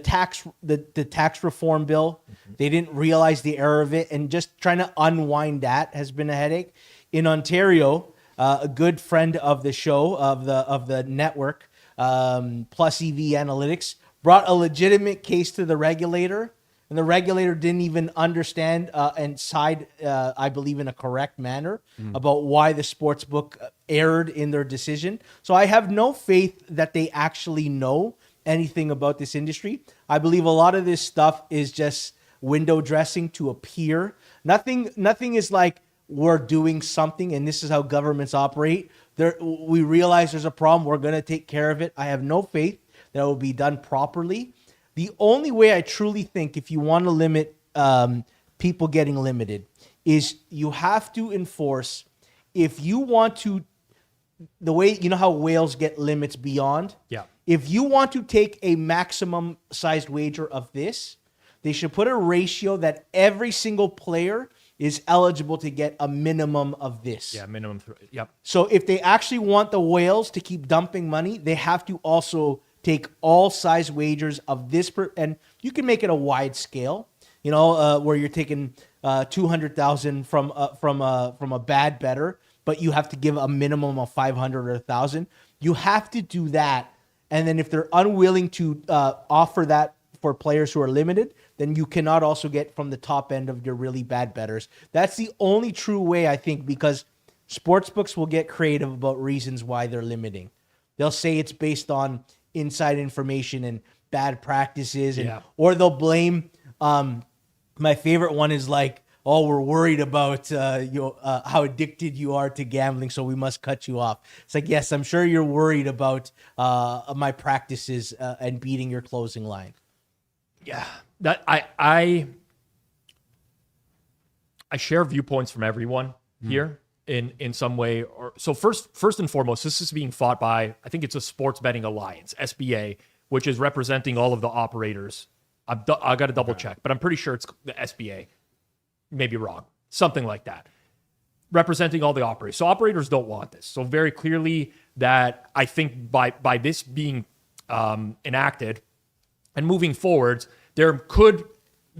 tax reform bill, they didn't realize the error of it, and just trying to unwind that has been a headache. In Ontario, a good friend of the show of the network, Plus EV Analytics, brought a legitimate case to the regulator, and the regulator didn't even understand and side, I believe, in a correct manner about why the sportsbook erred in their decision. So I have no faith that they actually know anything about this industry. I believe a lot of this stuff is just window dressing to appear. Nothing is like we're doing something and this is how governments operate. We realize there's a problem. We're going to take care of it. I have no faith that will be done properly. The only way I truly think, if you want to limit people getting limited, is you have to enforce, if you want to, the way, you know how whales get limits beyond? Yeah. If you want to take a maximum sized wager of this, they should put a ratio that every single player is eligible to get a minimum of this. Yeah, minimum. Yep. So if they actually want the whales to keep dumping money, they have to also take all size wagers of this, and you can make it a wide scale, where you're taking 200,000 from a bad bettor, but you have to give a minimum of 500 or 1,000. You have to do that, and then if they're unwilling to offer that for players who are limited, then you cannot also get from the top end of your really bad bettors. That's the only true way, I think, because sportsbooks will get creative about reasons why they're limiting. They'll say it's based on inside information and bad practices, or they'll blame. My favorite one is like, "Oh, we're worried about how addicted you are to gambling, so we must cut you off." It's like, yes, I'm sure you're worried about my practices and beating your closing line. Yeah, that I share viewpoints from everyone here in some way. Or so first and foremost, this is being fought by, I think it's a Sports Betting Alliance, SBA, which is representing all of the operators. I got to double check, but I'm pretty sure it's the SBA. Maybe wrong, something like that, representing all the operators. So operators don't want this. So very clearly that I think by this being enacted and moving forward, there could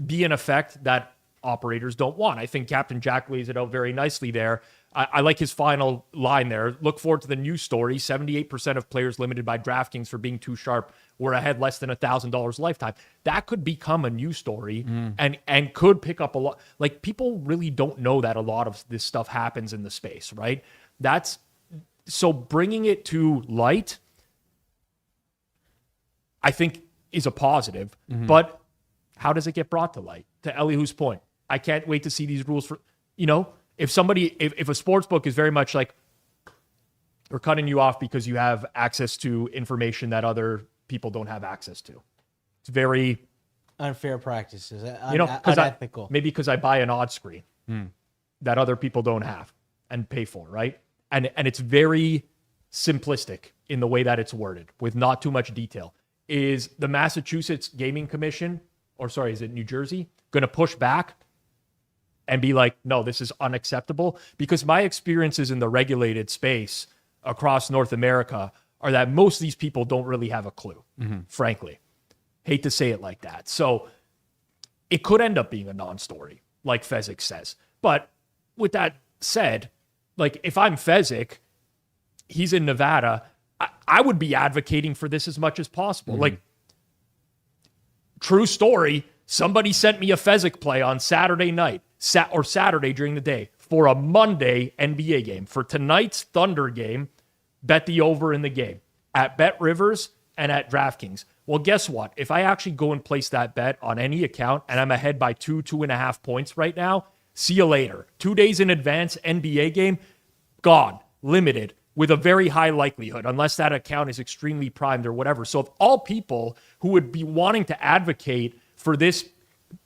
be an effect that operators don't want. I think Captain Jack lays it out very nicely there. I like his final line there. Look forward to the news story. 78% of players limited by DraftKings for being too sharp were ahead less than $1,000 lifetime. That could become a news story and could pick up a lot. Like, people really don't know that a lot of this stuff happens in the space, right? So bringing it to light, I think, is a positive. But how does it get brought to light? To Elihu's point, I can't wait to see these rules for, if a sports book is very much like, we're cutting you off because you have access to information that other people don't have access to. It's very unfair practices, unethical. Maybe because I buy an odds screen that other people don't have and pay for, right? And it's very simplistic in the way that it's worded with not too much detail. Is the Massachusetts Gaming Commission, is it New Jersey, going to push back and be like, no, this is unacceptable? Because my experiences in the regulated space across North America are that most of these people don't really have a clue, frankly. Hate to say it like that. So it could end up being a non-story, like Fezzik says. But with that said, like, if I'm Fezzik, he's in Nevada, I would be advocating for this as much as possible. Like, true story, somebody sent me a Fezzik play on Saturday night, or Saturday during the day, for a Monday NBA game. For tonight's Thunder game, bet the over in the game at Bet Rivers and at DraftKings. Well, guess what? If I actually go and place that bet on any account and I'm ahead by 2.5 points right now, see you later. 2 days in advance, NBA game, gone, limited, with a very high likelihood, unless that account is extremely primed or whatever. So if all people who would be wanting to advocate for this,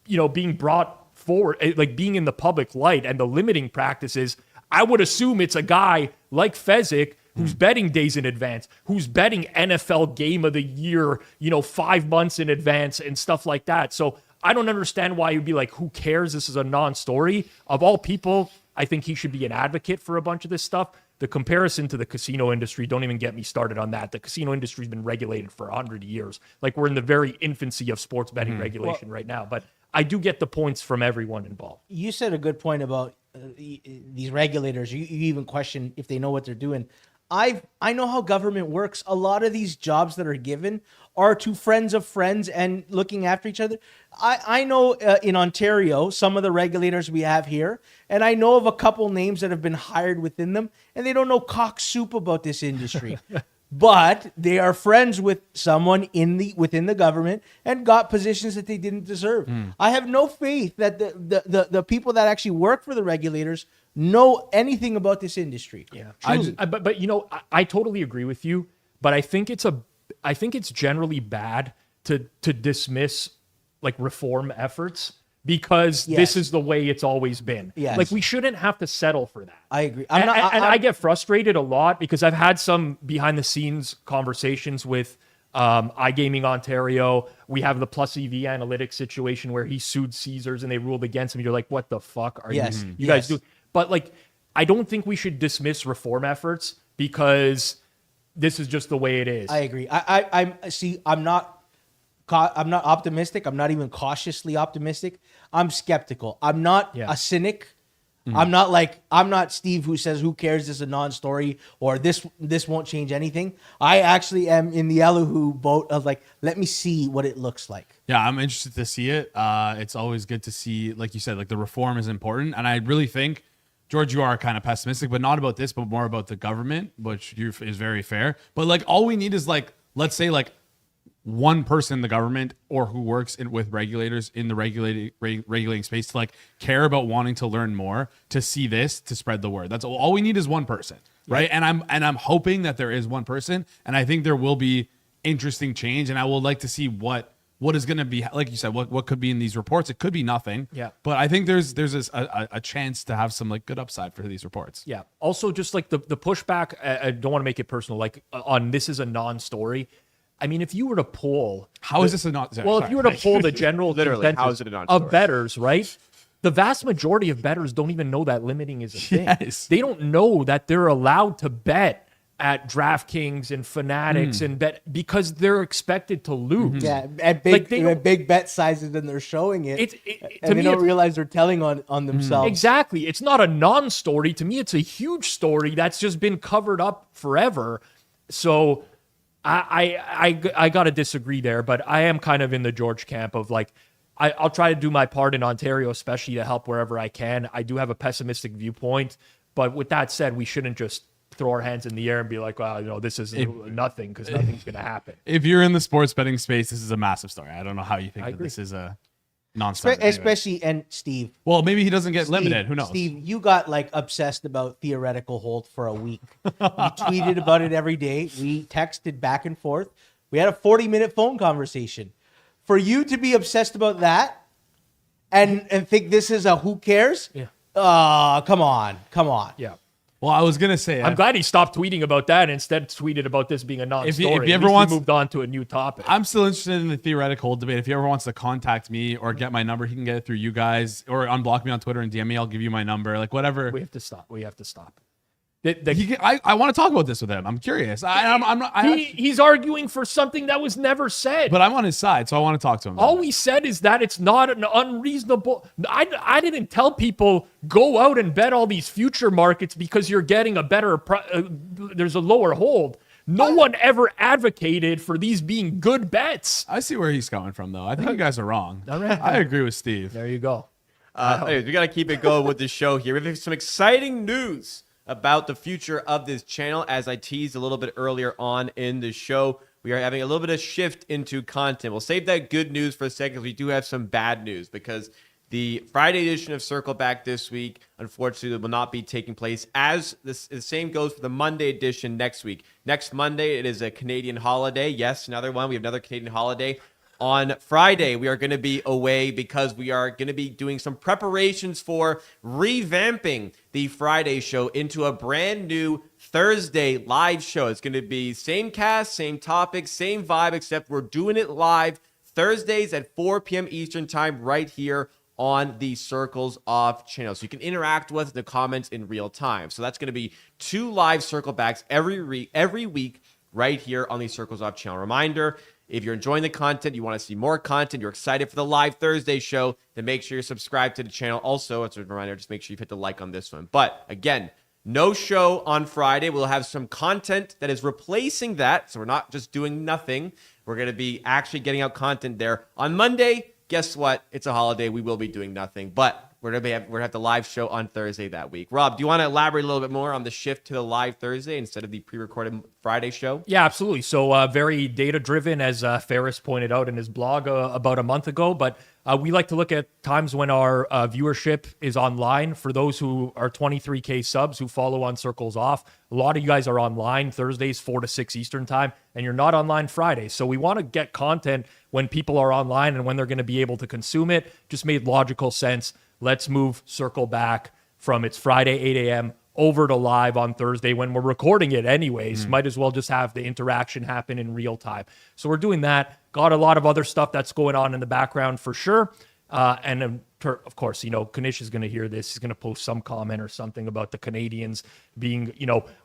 being brought forward, like being in the public light and the limiting practices, I would assume it's a guy like Fezzik who's betting days in advance, who's betting NFL game of the year, 5 months in advance and stuff like that. So I don't understand why you'd be like, who cares? This is a non-story. Of all people, I think he should be an advocate for a bunch of this stuff. The comparison to the casino industry, don't even get me started on that. The casino industry has been regulated for 100 years. Like, we're in the very infancy of sports betting regulation right now. But I do get the points from everyone involved. You said a good point about these regulators. You even question if they know what they're doing. I know how government works. A lot of these jobs that are given are to friends of friends and looking after each other. I know in Ontario, some of the regulators we have here, and I know of a couple names that have been hired within them, and they don't know cock soup about this industry. But they are friends with someone within the government and got positions that they didn't deserve. I have no faith that the people that actually work for the regulators know anything about this industry. Yeah, I totally agree with you, but I think it's generally bad to dismiss like reform efforts because this is the way it's always been. Yes. Like, we shouldn't have to settle for that. I agree. I get frustrated a lot because I've had some behind the scenes conversations with iGaming Ontario. We have the Plus EV analytics situation where he sued Caesars and they ruled against him. You're like, what the fuck are you guys doing? But like, I don't think we should dismiss reform efforts because this is just the way it is. I agree. I'm not optimistic. I'm not even cautiously optimistic. I'm skeptical. I'm not a cynic. I'm not Steve who says who cares, this is a non-story or this won't change anything. I actually am in the Elihu boat of like, let me see what it looks like. Yeah, I'm interested to see it. It's always good to see, like you said, like the reform is important. And I really think, George, you are kind of pessimistic, but not about this, but more about the government, which is very fair. But like all we need is like, let's say like one person in the government or who works with regulators in the regulating space to like care about wanting to learn more, to see this, to spread the word. That's all we need is one person, right? And I'm hoping that there is one person, and I think there will be interesting change, and I would like to see what is going to be, like you said, what could be in these reports. It could be nothing. Yeah. But I think there's a chance to have some like good upside for these reports. Yeah. Also, just like the pushback, I don't want to make it personal, like on this is a non-story. I mean, if you were to poll, is this a not? Well, if you were to poll the general Literally, how is it a non-story? of bettors, right? The vast majority of bettors don't even know that limiting is a thing. Yes. They don't know that they're allowed to bet at DraftKings and Fanatics and bet because they're expected to lose. Yeah, at big bet sizes, and they're showing it. And they don't realize they're telling on themselves. Exactly. It's not a non-story. To me, it's a huge story that's just been covered up forever. So I got to disagree there, but I am kind of in the George camp of like, I'll try to do my part in Ontario, especially to help wherever I can. I do have a pessimistic viewpoint, but with that said, we shouldn't just throw our hands in the air and be like, well, this is nothing, because nothing's going to happen. If you're in the sports betting space, this is a massive story. I don't know how you think that this is a non-story. Especially, and Steve. Well, maybe he doesn't get limited. Who knows? Steve, you got like obsessed about theoretical hold for a week. You tweeted about it every day. We texted back and forth. We had a 40-minute phone conversation. For you to be obsessed about that and think this is a who cares? Yeah. Come on. Yeah. Well, I was gonna say, I'm glad he stopped tweeting about that and instead tweeted about this being a non-story. If he ever wants, moved on to a new topic. I'm still interested in the theoretical debate. If he ever wants to contact me or get my number, he can get it through you guys, or unblock me on Twitter and DM me. I'll give you my number, like whatever. We have to stop. I want to talk about this with him. I'm curious. He's arguing for something that was never said. But I'm on his side, so I want to talk to him. All we said is that it's not an unreasonable. I didn't tell people go out and bet all these future markets because you're getting a better. There's a lower hold. No one ever advocated for these being good bets. I see where he's coming from, though. I think you guys are wrong. All right. I agree with Steve. There you go. Anyways, we got to keep it going with the show here. We have some exciting news about the future of this channel. As I teased a little bit earlier on in the show, we are having a little bit of shift into content. We'll save that good news for a second, because we do have some bad news, because the Friday edition of Circle Back this week, unfortunately, will not be taking place. As the same goes for the Monday edition next week. Next Monday, it is a Canadian holiday. Yes, another one. We have another Canadian holiday. On Friday, we are going to be away because we are going to be doing some preparations for revamping the Friday show into a brand new Thursday live show. It's going to be same cast, same topic, same vibe, except we're doing it live Thursdays at 4 p.m. Eastern time right here on the Circles Off channel. So you can interact with the comments in real time. So that's going to be 2 live circle backs every week right here on the Circles Off channel. Reminder, if you're enjoying the content, you want to see more content, you're excited for the live Thursday show, then make sure you're subscribed to the channel. Also, as a reminder, just make sure you hit the like on this one. But again, no show on Friday. We'll have some content that is replacing that. So we're not just doing nothing. We're going to be actually getting out content there. On Monday, guess what? It's a holiday. We will be doing nothing. But we're going to have the live show on Thursday that week. Rob, do you want to elaborate a little bit more on the shift to the live Thursday instead of the pre-recorded Friday show? Yeah, absolutely. So very data-driven, as Ferris pointed out in his blog about a month ago. But we like to look at times when our viewership is online. For those who are 23K subs who follow on Circles Off, a lot of you guys are online Thursdays, 4 to 6 Eastern time, and you're not online Fridays. So we want to get content when people are online and when they're going to be able to consume it. Just made logical sense. Let's move Circle Back from its Friday 8 a.m. over to live on Thursday when we're recording it anyways. Might as well just have the interaction happen in real time. So we're doing that. Got a lot of other stuff that's going on in the background for sure. And of course, Kanish is going to hear this. He's going to post some comment or something about the Canadians being,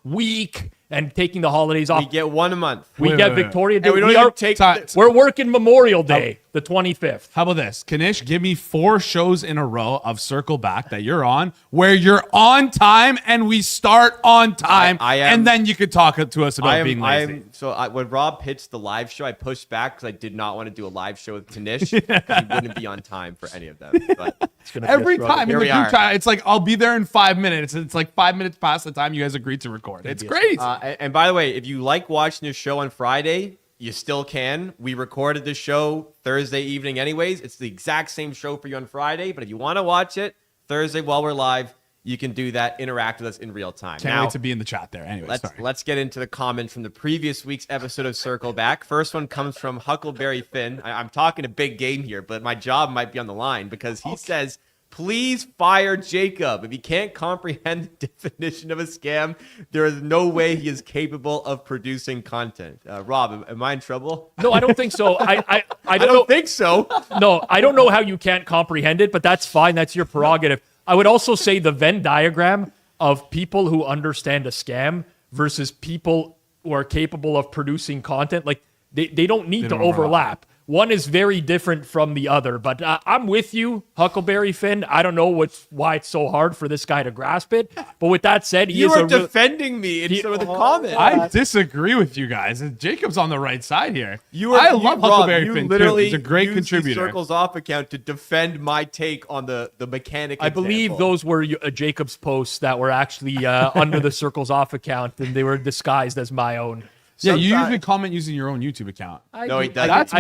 weak and taking the holidays off. We get one a month. We get Victoria Day. And we don't even take. We're working Memorial Day, the 25th. How about this? Kanish, give me 4 shows in a row of Circle Back that you're on where you're on time and we start on time. I am, and then you could talk to us about being lazy. When Rob pitched the live show, I pushed back because I did not want to do a live show with Kanish because he wouldn't be on time for any of them. But every time in the group chat, it's like, I'll be there in 5 minutes. It's like 5 minutes past the time you guys agreed to record. It's crazy. And by the way, if you like watching the show on Friday, you still can. We recorded the show Thursday evening anyways. It's the exact same show for you on Friday. But if you want to watch it Thursday while we're live, you can do that. Interact with us in real time. Can't wait to be in the chat there. Anyway, let's get into the comments from the previous week's episode of Circle Back. First one comes from Huckleberry Finn. I'm talking a big game here, but my job might be on the line because he says, please fire Jacob. If he can't comprehend the definition of a scam, there is no way he is capable of producing content. Rob, am I in trouble? No, I don't think so. I don't think so. No, I don't know how you can't comprehend it, but that's fine. That's your prerogative. I would also say the Venn diagram of people who understand a scam versus people who are capable of producing content, like they don't need to overlap. One is very different from the other, but I'm with you, Huckleberry Finn. I don't know why it's so hard for this guy to grasp it. But with that said, you are defending me in some of the comments. I disagree with you guys. Jacob's on the right side here. I love Huckleberry Finn too. He's a great contributor. The Circles Off account to defend my take on the mechanic. I believe those were Jacob's posts that were actually under the Circles Off account, and they were disguised as my own. Yeah, you usually comment using your own YouTube account. No, he doesn't.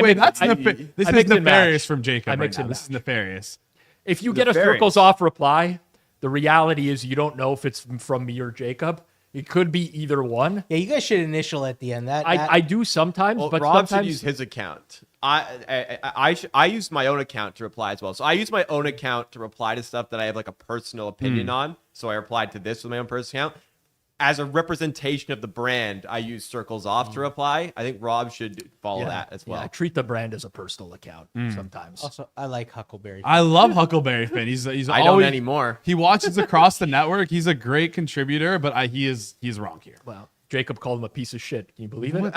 This is nefarious from Jacob right now. This is nefarious. If you get a Circles Off reply, the reality is you don't know if it's from me or Jacob. It could be either one. Yeah, you guys should initial at the end. I do sometimes, but Rob sometimes should use his account. I use my own account to reply as well. So I use my own account to reply to stuff that I have like a personal opinion on. So I replied to this with my own personal account. As a representation of the brand, I use Circles Off to reply. I think Rob should follow that as well. Yeah, treat the brand as a personal account sometimes. Also, I like Huckleberry Finn. I love Huckleberry Finn. He's I don't anymore. He watches across the network. He's a great contributor, but he's wrong here. Wow. Jacob called him a piece of shit. Can you believe it?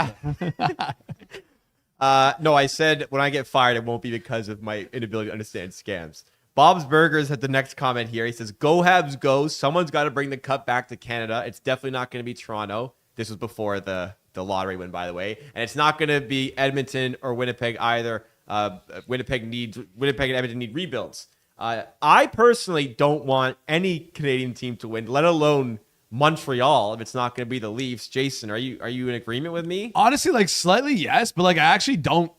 No, I said when I get fired, it won't be because of my inability to understand scams. Bob's Burgers had the next comment here. He says, go Habs go. Someone's got to bring the cup back to Canada. It's definitely not going to be Toronto. This was before the lottery win, by the way. And it's not going to be Edmonton or Winnipeg either. Winnipeg and Edmonton need rebuilds. I personally don't want any Canadian team to win, let alone Montreal, if it's not going to be the Leafs. Jason, are you in agreement with me? Honestly, like slightly yes, but like I actually don't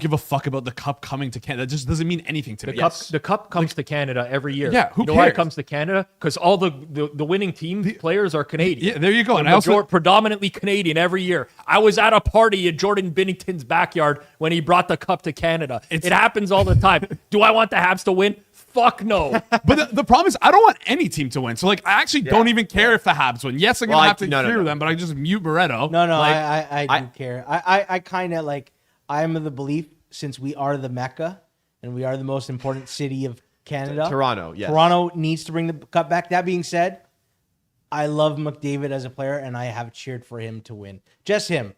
give a fuck about the cup coming to Canada. That just doesn't mean anything to me. The cup comes to Canada every year. Yeah, who you know cares? why it comes to Canada? Because all the winning team players are Canadian. Yeah, there you go. And I also predominantly Canadian every year. I was at a party at Jordan Binnington's backyard when he brought the cup to Canada. It happens all the time. Do I want the Habs to win? Fuck no. But the problem is I don't want any team to win. So like I actually don't even care if the Habs win. Yes, I'm gonna have to hear them, but I just mute Barreto. No, I do care. I kind of like. I am of the belief, since we are the Mecca and we are the most important city of Canada. Toronto, yes. Toronto needs to bring the cup back. That being said, I love McDavid as a player, and I have cheered for him to win. Just him.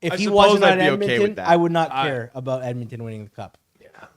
If he wasn't at Edmonton, I would not care about Edmonton winning the cup.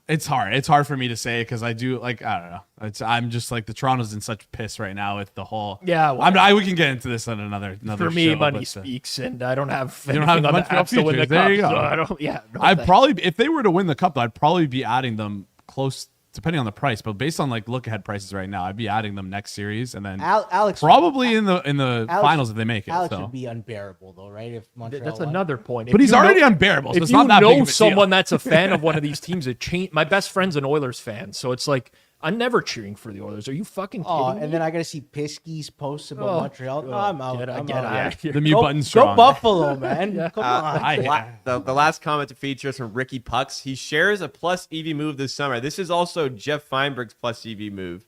It's hard. It's hard for me to say because I do like I don't know. I'm just like the Toronto's in such piss right now with the whole. Yeah, well, we can get into this on another. For me, show, money speaks, and I don't have. You don't have much to win the there cup. You go. So I don't. Yeah, I'd probably if they were to win the cup, I'd probably be adding them close. Depending on the price, but based on like look ahead prices right now, I'd be adding them next series and then Alex probably in the finals if they make it. Alex would be unbearable though, right? If Montreal that's another point. But he's already unbearable. So if it's you not that know big of a someone deal. that's a fan of one of these teams, my best friend's an Oilers fan, so it's like I'm never cheering for the Oilers. Are you fucking kidding me? And then I got to see Pisky's posts about Montreal. I'm out. Get I'm out out. of here. The mute button's strong. Go Buffalo, man. Come on. The last comment to feature is from Ricky Pucks. He shares a plus EV move this summer. This is also Jeff Feinberg's plus EV move.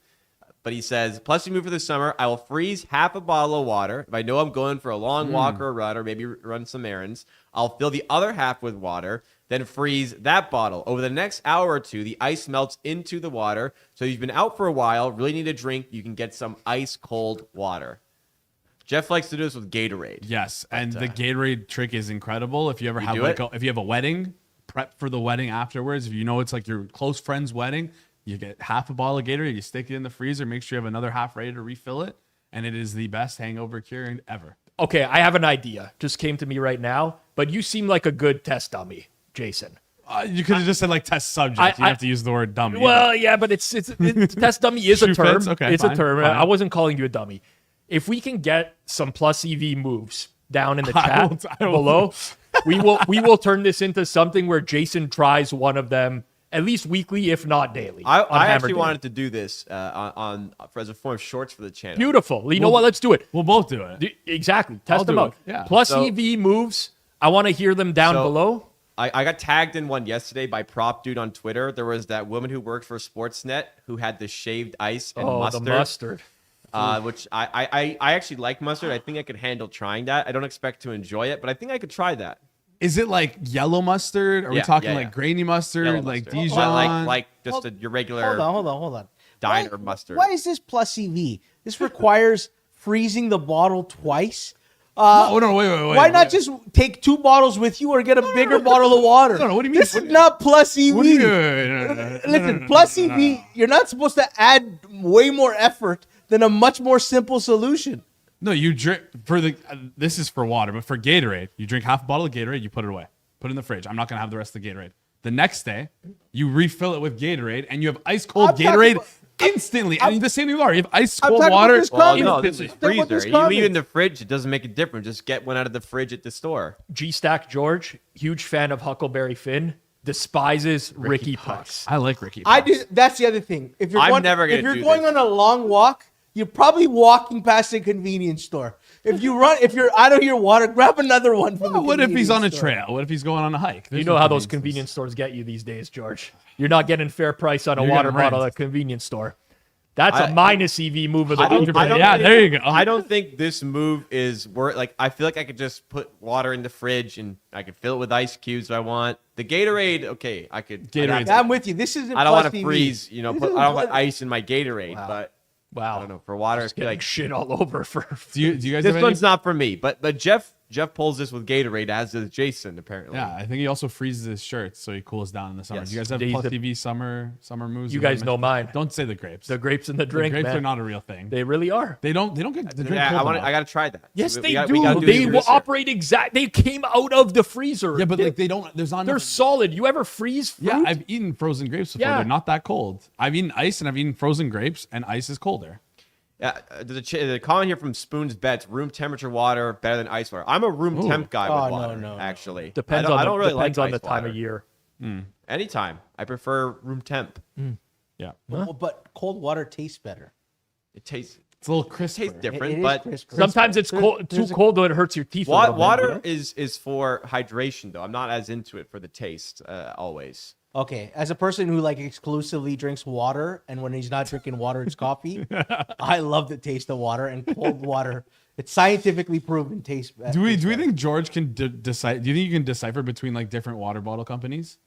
But he says, plus EV move for the summer, I will freeze half a bottle of water. If I know I'm going for a long walk or a run or maybe run some errands, I'll fill the other half with water. then freeze that bottle. Over the next hour or two, the ice melts into the water. So you've been out for a while, really need a drink, you can get some ice cold water. Jeff likes to do this with Gatorade. Yes, and the Gatorade trick is incredible. If you ever have if you have a wedding, prep for the wedding afterwards. If you know it's like your close friend's wedding, you get half a bottle of Gatorade, you stick it in the freezer, make sure you have another half ready to refill it, and it is the best hangover cure ever. Okay, I have an idea. Just came to me right now, but you seem like a good test dummy, Jason. You could have just said like test subject. You have to use the word dummy. Well, yeah, but it's test dummy is a term. Okay, it's fine, a term. fine. I wasn't calling you a dummy. If we can get some plus EV moves down in the chat below, we will turn this into something where Jason tries one of them at least weekly, if not daily. I actually wanted to do this as a form of shorts for the channel. Beautiful. You know what? Let's do it. We'll both do it. Exactly. Test I'll them do out. it. Yeah. Plus EV moves. I want to hear them down below. I got tagged in one yesterday by Prop Dude on Twitter. There was that woman who worked for Sportsnet who had the shaved ice and mustard. The mustard. Which I actually like mustard. I think I could handle trying that. I don't expect to enjoy it, but I think I could try that. Is it like yellow mustard? Are we talking like grainy mustard, Yellow like mustard. Dijon? Like just your regular Hold on. diner mustard. Why is this plus EV? This requires freezing the bottle twice. No, wait. Why not just take 2 bottles with you or get a bigger bottle of water? No, what do you mean? This is not plus EV. No. Listen, plus EV, you're not supposed to add way more effort than a much more simple solution. No, you drink for the. This is for water, but for Gatorade, you drink half a bottle of Gatorade, you put it away, put it in the fridge. I'm not gonna have the rest of the Gatorade. The next day, you refill it with Gatorade, and you have ice cold Gatorade instantly. And the same thing with water. You have ice cold water. No, this is freezer. You leave it in the fridge, it doesn't make a difference. Just get one out of the fridge at the store. G-Stack George, huge fan of Huckleberry Finn, despises Ricky Pucks. I like Ricky Pucks. That's the other thing. If you're I'm going, never gonna if you're do going this. on a long walk, you're probably walking past a convenience store. If you're out of your water, grab another one from the What if he's on a store. trail? What if he's going on a hike? You know how those convenience stores get you these days, George. You're not getting fair price on a water bottle at a convenience store. That's a minus EV move of the week. There you go. I don't think this move is worth. Like, I feel like I could just put water in the fridge and I could fill it with ice cubes if I want. The Gatorade, okay, I could. Gatorade. I'm with you. This isn't. I don't want want to freeze. I don't want ice in my Gatorade, but. Wow. I don't know. For water, I feel Like like shit all over for. Do you guys this have one's not for me. But Jeff pulls this with Gatorade, as does Jason apparently. Yeah, I think he also freezes his shirts so he cools down in the summer. Yes. Do you guys have plus TV summer moves? You guys know mine. Don't say the grapes. The grapes in the drink, grapes man. are not a real thing. They really are. They don't get the drink Yeah, cold enough. I got to try that. Yes, We they gotta- do. we gotta do They this will this year. operate exact. They came out of the freezer. Yeah, but like they don't. There's not. They're solid. You ever freeze fruit? Yeah, I've eaten frozen grapes before. Yeah. They're not that cold. I've eaten ice and I've eaten frozen grapes, and ice is colder. Yeah, there's a comment here from Spoon's Bets: room temperature water better than ice water. I'm a room temp guy with water. no. Actually, Depends I don't really depends like on the ice time water. of year. Anytime, I prefer room temp. Yeah, Well, but cold water tastes better. It tastes it's a little crisper. different, It is but crisper. Sometimes it's cold, too cold though it hurts your teeth. a little bit, water you know? is for hydration though. I'm not as into it for the taste always. Okay, as a person who like exclusively drinks water, and when he's not drinking water, it's coffee. I love the taste of water, and cold water. It's scientifically proven tastes better. Do we think George can decide? Do you think you can decipher between like different water bottle companies?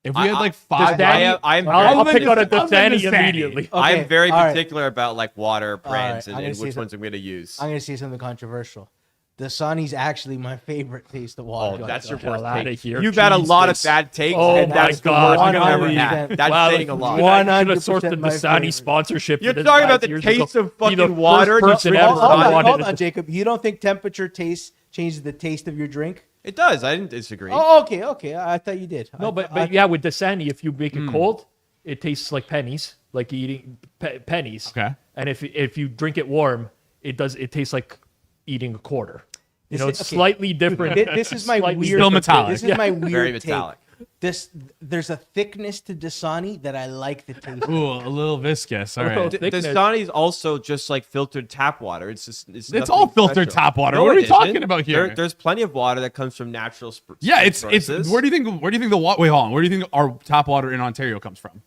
If we had like five, I'll pick on a Dasani Dasani. immediately. Okay, I'm very all right. particular about like water brands I'm gonna and say which some- ones I'm going to use. I'm gonna say something controversial. Dasani's actually my favorite taste of water. Oh, that's your the hell worst outta take. here. You've had a lot of Jesus. bad takes, Oh and my that's the God. worst you've ever 100%. had. That's Wow, saying a lot. I should have 100% sourced the my Dasani favorite. sponsorship. You're for this talking 5 about the years taste ago. of fucking Be the water, first person just ever for who fun. wanted Hold it. on, Jacob. You don't think temperature changes the taste of your drink? It does. I didn't disagree. Oh, okay. I thought you did. No, but yeah, with Dasani, if you make it cold, it tastes like pennies, like eating pennies. Okay. And if you drink it warm, it tastes like eating a quarter. You know, it's Okay. slightly different. This is my Slightly weird. Still metallic. This is my weird Very take. metallic. There's a thickness to Dasani that I like the taste. of. Ooh, a little viscous. All little right. thickness. Dasani's also just like filtered tap water. It's just It's nothing all filtered special. tap water. No, What are it we talking isn't. about here? There's plenty of water that comes from natural. Yeah, it's sources. where do you think the water? Wait, hold on. Where do you think our tap water in Ontario comes from?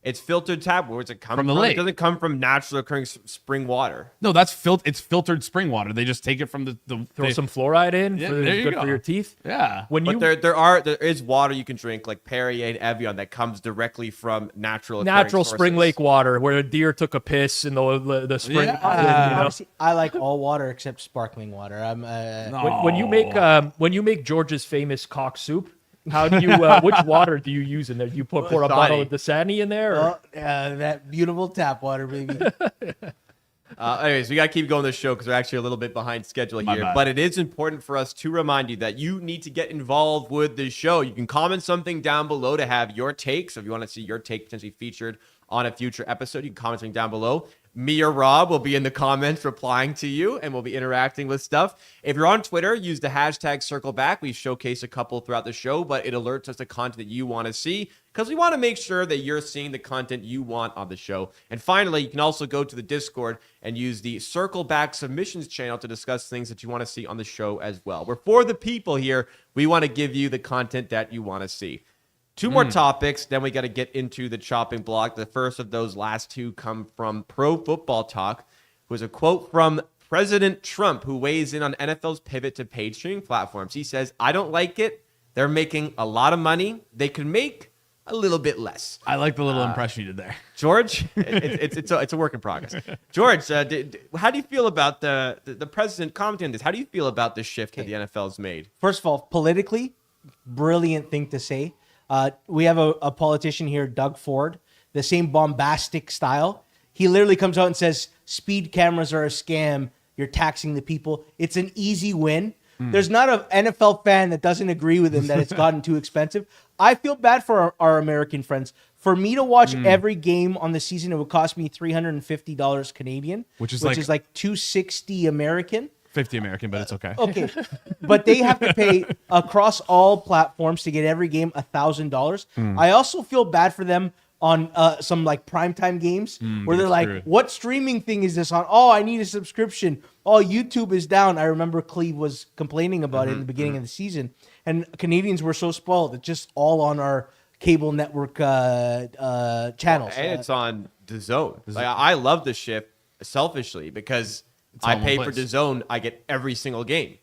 It's filtered tap. Where does it come from? the lake. It doesn't come from naturally occurring spring water. No, it's filtered spring water. They just take it from Throw some fluoride in. Yeah, For, there it's you good go. for your teeth. Yeah. When you But there is water you can drink, like Perrier and Evian, that comes directly from natural spring lake water, where a deer took a piss in the spring. Yeah. You know? Honestly, I like all water except sparkling water. I'm When you make George's famous cock soup, how do you which water do you use in there? Do you pour a bottle of Dasani in there? Or? that beautiful tap water, baby. Anyways, we got to keep going this show because we're actually a little bit behind schedule My here. bad. But it is important for us to remind you that you need to get involved with the show. You can comment something down below to have your take. So if you want to see your take potentially featured on a future episode, you can comment something down below. Me or Rob will be in the comments replying to you, and we'll be interacting with stuff. If you're on Twitter, use the hashtag #CircleBack. We showcase a couple throughout the show, but it alerts us to content that you want to see because we want to make sure that you're seeing the content you want on the show. And finally, you can also go to the Discord and use the CircleBack submissions channel to discuss things that you want to see on the show as well. We're for the people here. We want to give you the content that you want to see. Two more topics, then we got to get into the chopping block. The first of those last two come from Pro Football Talk, who is a quote from President Trump, who weighs in on NFL's pivot to paid streaming platforms. He says, "I don't like it. They're making a lot of money. They could make a little bit less." I like the little impression you did there. George, it's a work in progress. George, how do you feel about the president commenting on this? How do you feel about the shift that the NFL's made? First of all, politically, brilliant thing to say. We have a politician here, Doug Ford, the same bombastic style. He literally comes out and says, speed cameras are a scam. You're taxing the people. It's an easy win. There's not an NFL fan that doesn't agree with him that it's gotten too expensive. I feel bad for our American friends. For me to watch every game on the season, it would cost me $350 Canadian, which is like $260 American. 50 American, but it's okay. Okay, but they have to pay across all platforms to get every game $1,000. I also feel bad for them on some like primetime games where they're like, screwed. what streaming thing is this on? Oh, I need a subscription. Oh, YouTube is down. I remember Cleve was complaining about it in the beginning of the season. And Canadians were so spoiled. It's just all on our cable network channels. And it's on DAZN. Like, I love the shift selfishly because I all in pay one for place. DAZN. I get every single game.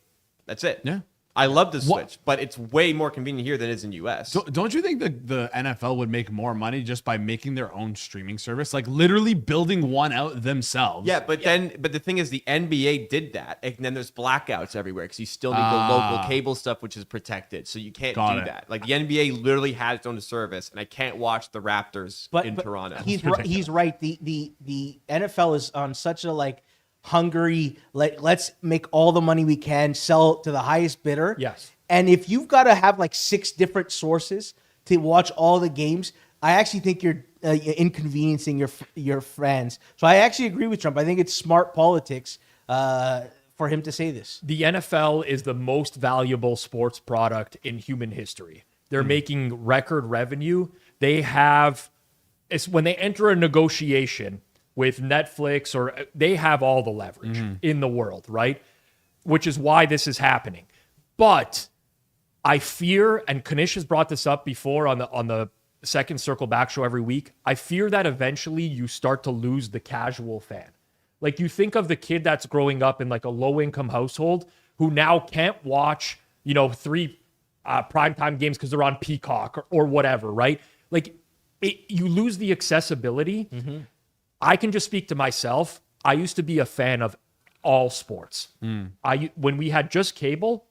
That's it. Yeah. I love the switch, but it's way more convenient here than it is in US. Don't you think the NFL would make more money just by making their own streaming service? Like literally building one out themselves. Yeah, but the thing is, the NBA did that, and then there's blackouts everywhere because you still need the local cable stuff, which is protected, so you can't Got do it. that. Like the NBA literally has its own service, and I can't watch the Raptors in Toronto. He's right. The NFL is on such a like hungry, like let's make all the money we can, sell to the highest bidder. Yes. And if you've got to have like 6 different sources to watch all the games, I actually think you're inconveniencing your fans. So I actually agree with Trump. I think it's smart politics for him to say this. The NFL is the most valuable sports product in human history. They're making record revenue. It's when they enter a negotiation with Netflix, or they have all the leverage in the world, right? Which is why this is happening. But I fear, and Kanish has brought this up before on the second Circle Back show every week, I fear that eventually you start to lose the casual fan. Like you think of the kid that's growing up in like a low-income household who now can't watch, 3 primetime games because they're on Peacock or whatever, right? Like you lose the accessibility. I can just speak to myself. I used to be a fan of all sports. When we had just cable,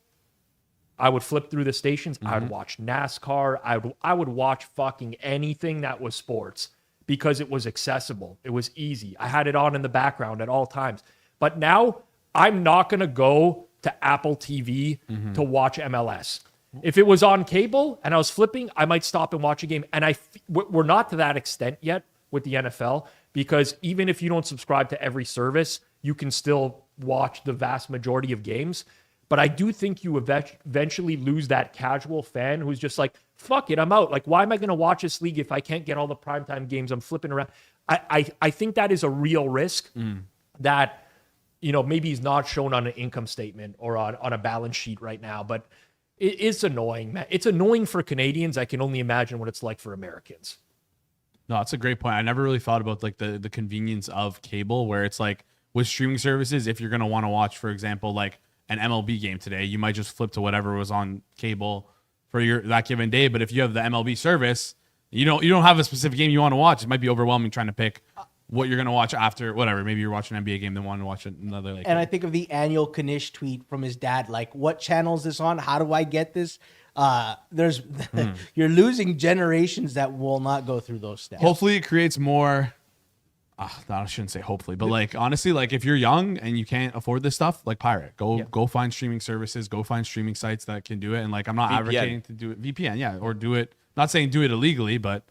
I would flip through the stations. I would watch NASCAR. I would watch fucking anything that was sports because it was accessible. It was easy. I had it on in the background at all times. But now I'm not going to go to Apple TV to watch MLS. If it was on cable and I was flipping, I might stop and watch a game. And we're not to that extent yet with the NFL, because even if you don't subscribe to every service, you can still watch the vast majority of games. But I do think you eventually lose that casual fan who's just like, fuck it, I'm out. Like, why am I going to watch this league if I can't get all the primetime games? I'm flipping around. I think that is a real risk that, maybe is not shown on an income statement or on a balance sheet right now. But it is annoying, man. It's annoying for Canadians. I can only imagine what it's like for Americans. No, that's a great point. I never really thought about like the convenience of cable, where it's like with streaming services, if you're gonna want to watch, for example, like an MLB game today, you might just flip to whatever was on cable for that given day. But if you have the MLB service, you don't have a specific game you want to watch. It might be overwhelming trying to pick what you're gonna watch after whatever. Maybe you're watching an NBA game, then want to watch another like. And I think of the annual Kanish tweet from his dad, like, "What channel is this on? How do I get this?" You're losing generations that will not go through those steps. Hopefully, it creates more. No, I shouldn't say hopefully, but like honestly, like if you're young and you can't afford this stuff, like pirate, go find streaming services, go find streaming sites that can do it. And like I'm not advocating to do it VPN, or do it. Not saying do it illegally, but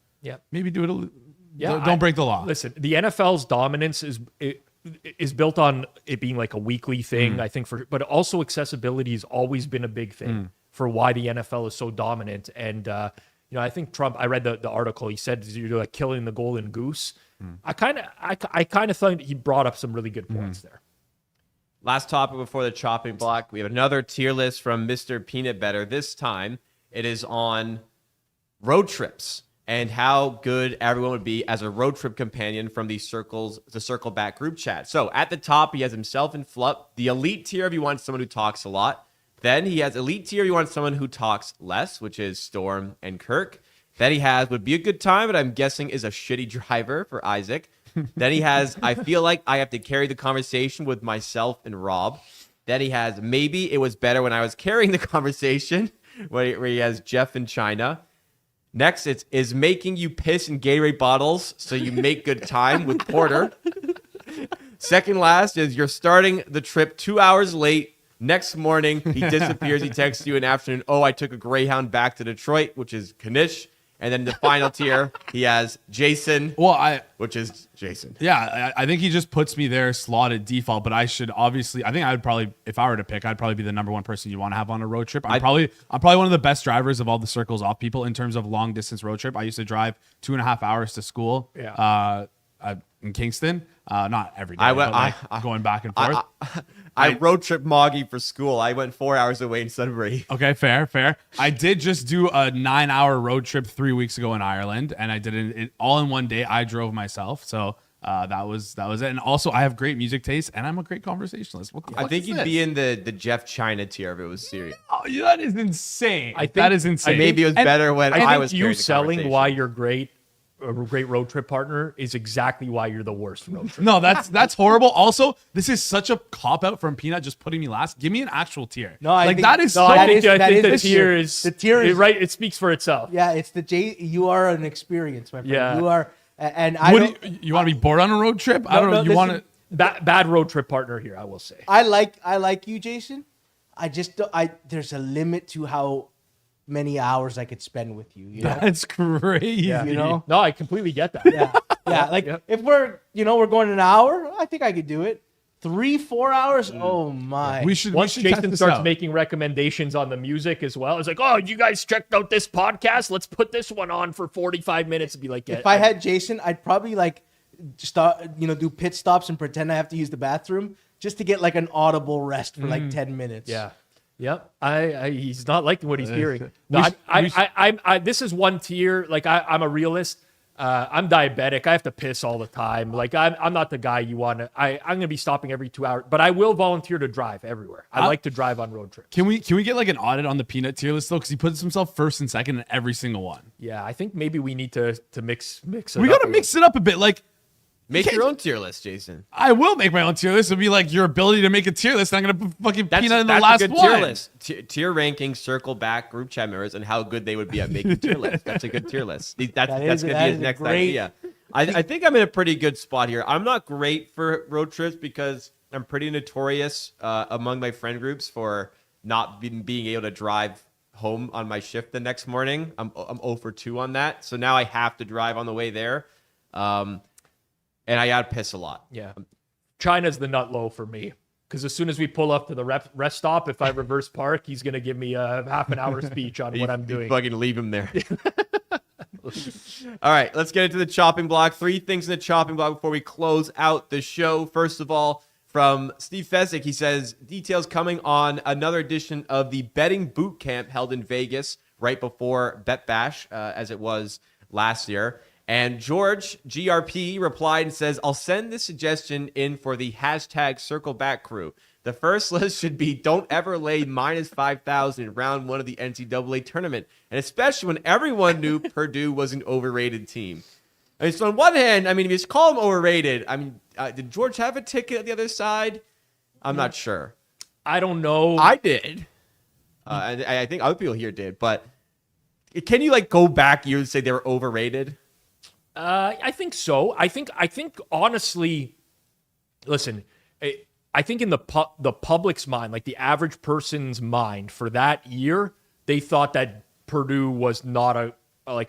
maybe do it. Don't break the law. Listen, the NFL's dominance is built on it being like a weekly thing. I think but also accessibility has always been a big thing for why the NFL is so dominant. And I think Trump. I read the article. He said you're like killing the golden goose. I kind of thought he brought up some really good points there. Last topic before the chopping block. We have another tier list from Mr. Peanut Butter. This time it is on road trips and how good everyone would be as a road trip companion from the Circle Back group chat. So at the top, he has himself and Flup. The elite tier, if you want someone who talks a lot. Then he has elite tier, if you want someone who talks less, which is Storm and Kirk. Then he has would be a good time, but I'm guessing is a shitty driver for Isaac. Then he has I feel like I have to carry the conversation with myself and Rob. Then he has maybe it was better when I was carrying the conversation, where he has Jeff and China. Next, it's is making you piss in Gatorade bottles so you make good time with Porter. Second last is you're starting the trip 2 hours late. Next morning, he disappears. He texts you in the afternoon, "Oh, I took a Greyhound back to Detroit," which is Kanish. And then the final tier, he has Jason, which is Jason. Yeah, I think he just puts me there slotted default, but I think I would probably, if I were to pick, I'd probably be the number one person you want to have on a road trip. I'm probably one of the best drivers of all the circles off people in terms of long distance road trip. I used to drive 2.5 hours to school in Kingston. Not every day, going back and forth. I road trip Moggy for school. I went 4 hours away in Sudbury. Okay, fair. I did just do a 9-hour road trip 3 weeks ago in Ireland, and I did it all in one day. I drove myself, so that was it. And also, I have great music taste, and I'm a great conversationalist. I think you'd be in the Jeff China tier if it was serious. Oh, that is insane. That is insane. Maybe it was better when I was you selling why you're great. A great road trip partner is exactly why you're the worst road trip. No, that's horrible. Also, this is such a cop out from Peanut just putting me last. Give me an actual tier. No, I think the tier is right. It speaks for itself. Yeah, it's you are an experience, my friend. Yeah. You are, and you want to be bored on a road trip? I don't know. You want to bad road trip partner here. I will say. I like you, Jason. I just don't, there's a limit to how many hours I could spend with you. You know? That's crazy. Yeah. You know? No, I completely get that. Yeah. Like if we're going an hour, I think I could do it. 3-4 hours. Oh my! Once Jason starts making recommendations on the music as well, it's like, oh, you guys checked out this podcast? Let's put this one on for 45 minutes and be like, if I had Jason, I'd probably like stop, do pit stops and pretend I have to use the bathroom just to get like an audible rest for like 10 minutes. Yeah. Yep. He's not liking what he's hearing. No, this is one tier. Like I'm a realist. I'm diabetic. I have to piss all the time. Like I'm not the guy you want to. I'm going to be stopping every 2 hours, but I will volunteer to drive everywhere. I like to drive on road trips. Can we get like an audit on the Peanut tier list though? Because he puts himself first and second in every single one. Yeah, I think maybe we need to mix it. We got to mix it up a bit. Like. Make your own tier list, Jason. I will make my own tier list. It'll be like your ability to make a tier list. I'm going to put fucking Peanut in the last one. Tier list. Tier ranking, circle back group chat members, and how good they would be at making tier lists. That's a good tier list. That's going to be his next idea. I think I'm in a pretty good spot here. I'm not great for road trips because I'm pretty notorious among my friend groups for not being able to drive home on my shift the next morning. I'm 0 for 2 on that. So now I have to drive on the way there. And I gotta piss a lot. Yeah. China's the nut low for me. Because as soon as we pull up to the rest stop, if I reverse park, he's going to give me a half an hour speech on what I'm doing. Fucking leave him there. All right, let's get into the chopping block. 3 things in the chopping block before we close out the show. First of all, from Steve Fezzik, he says, details coming on another edition of the betting boot camp held in Vegas right before Bet Bash, as it was last year. And George, GRP, replied and says, I'll send this suggestion in for the hashtag circle back crew. The first list should be don't ever lay minus 5,000 in round 1 of the NCAA tournament. And especially when everyone knew Purdue was an overrated team. I mean, so on one hand, I mean, if you just call them overrated, I mean, did George have a ticket at the other side? I'm not sure. I don't know. I did. And I think other people here did. But can you like go back years and say they were overrated? I think so. I think honestly, listen, I think in the public's mind, like the average person's mind for that year, they thought that Purdue was not a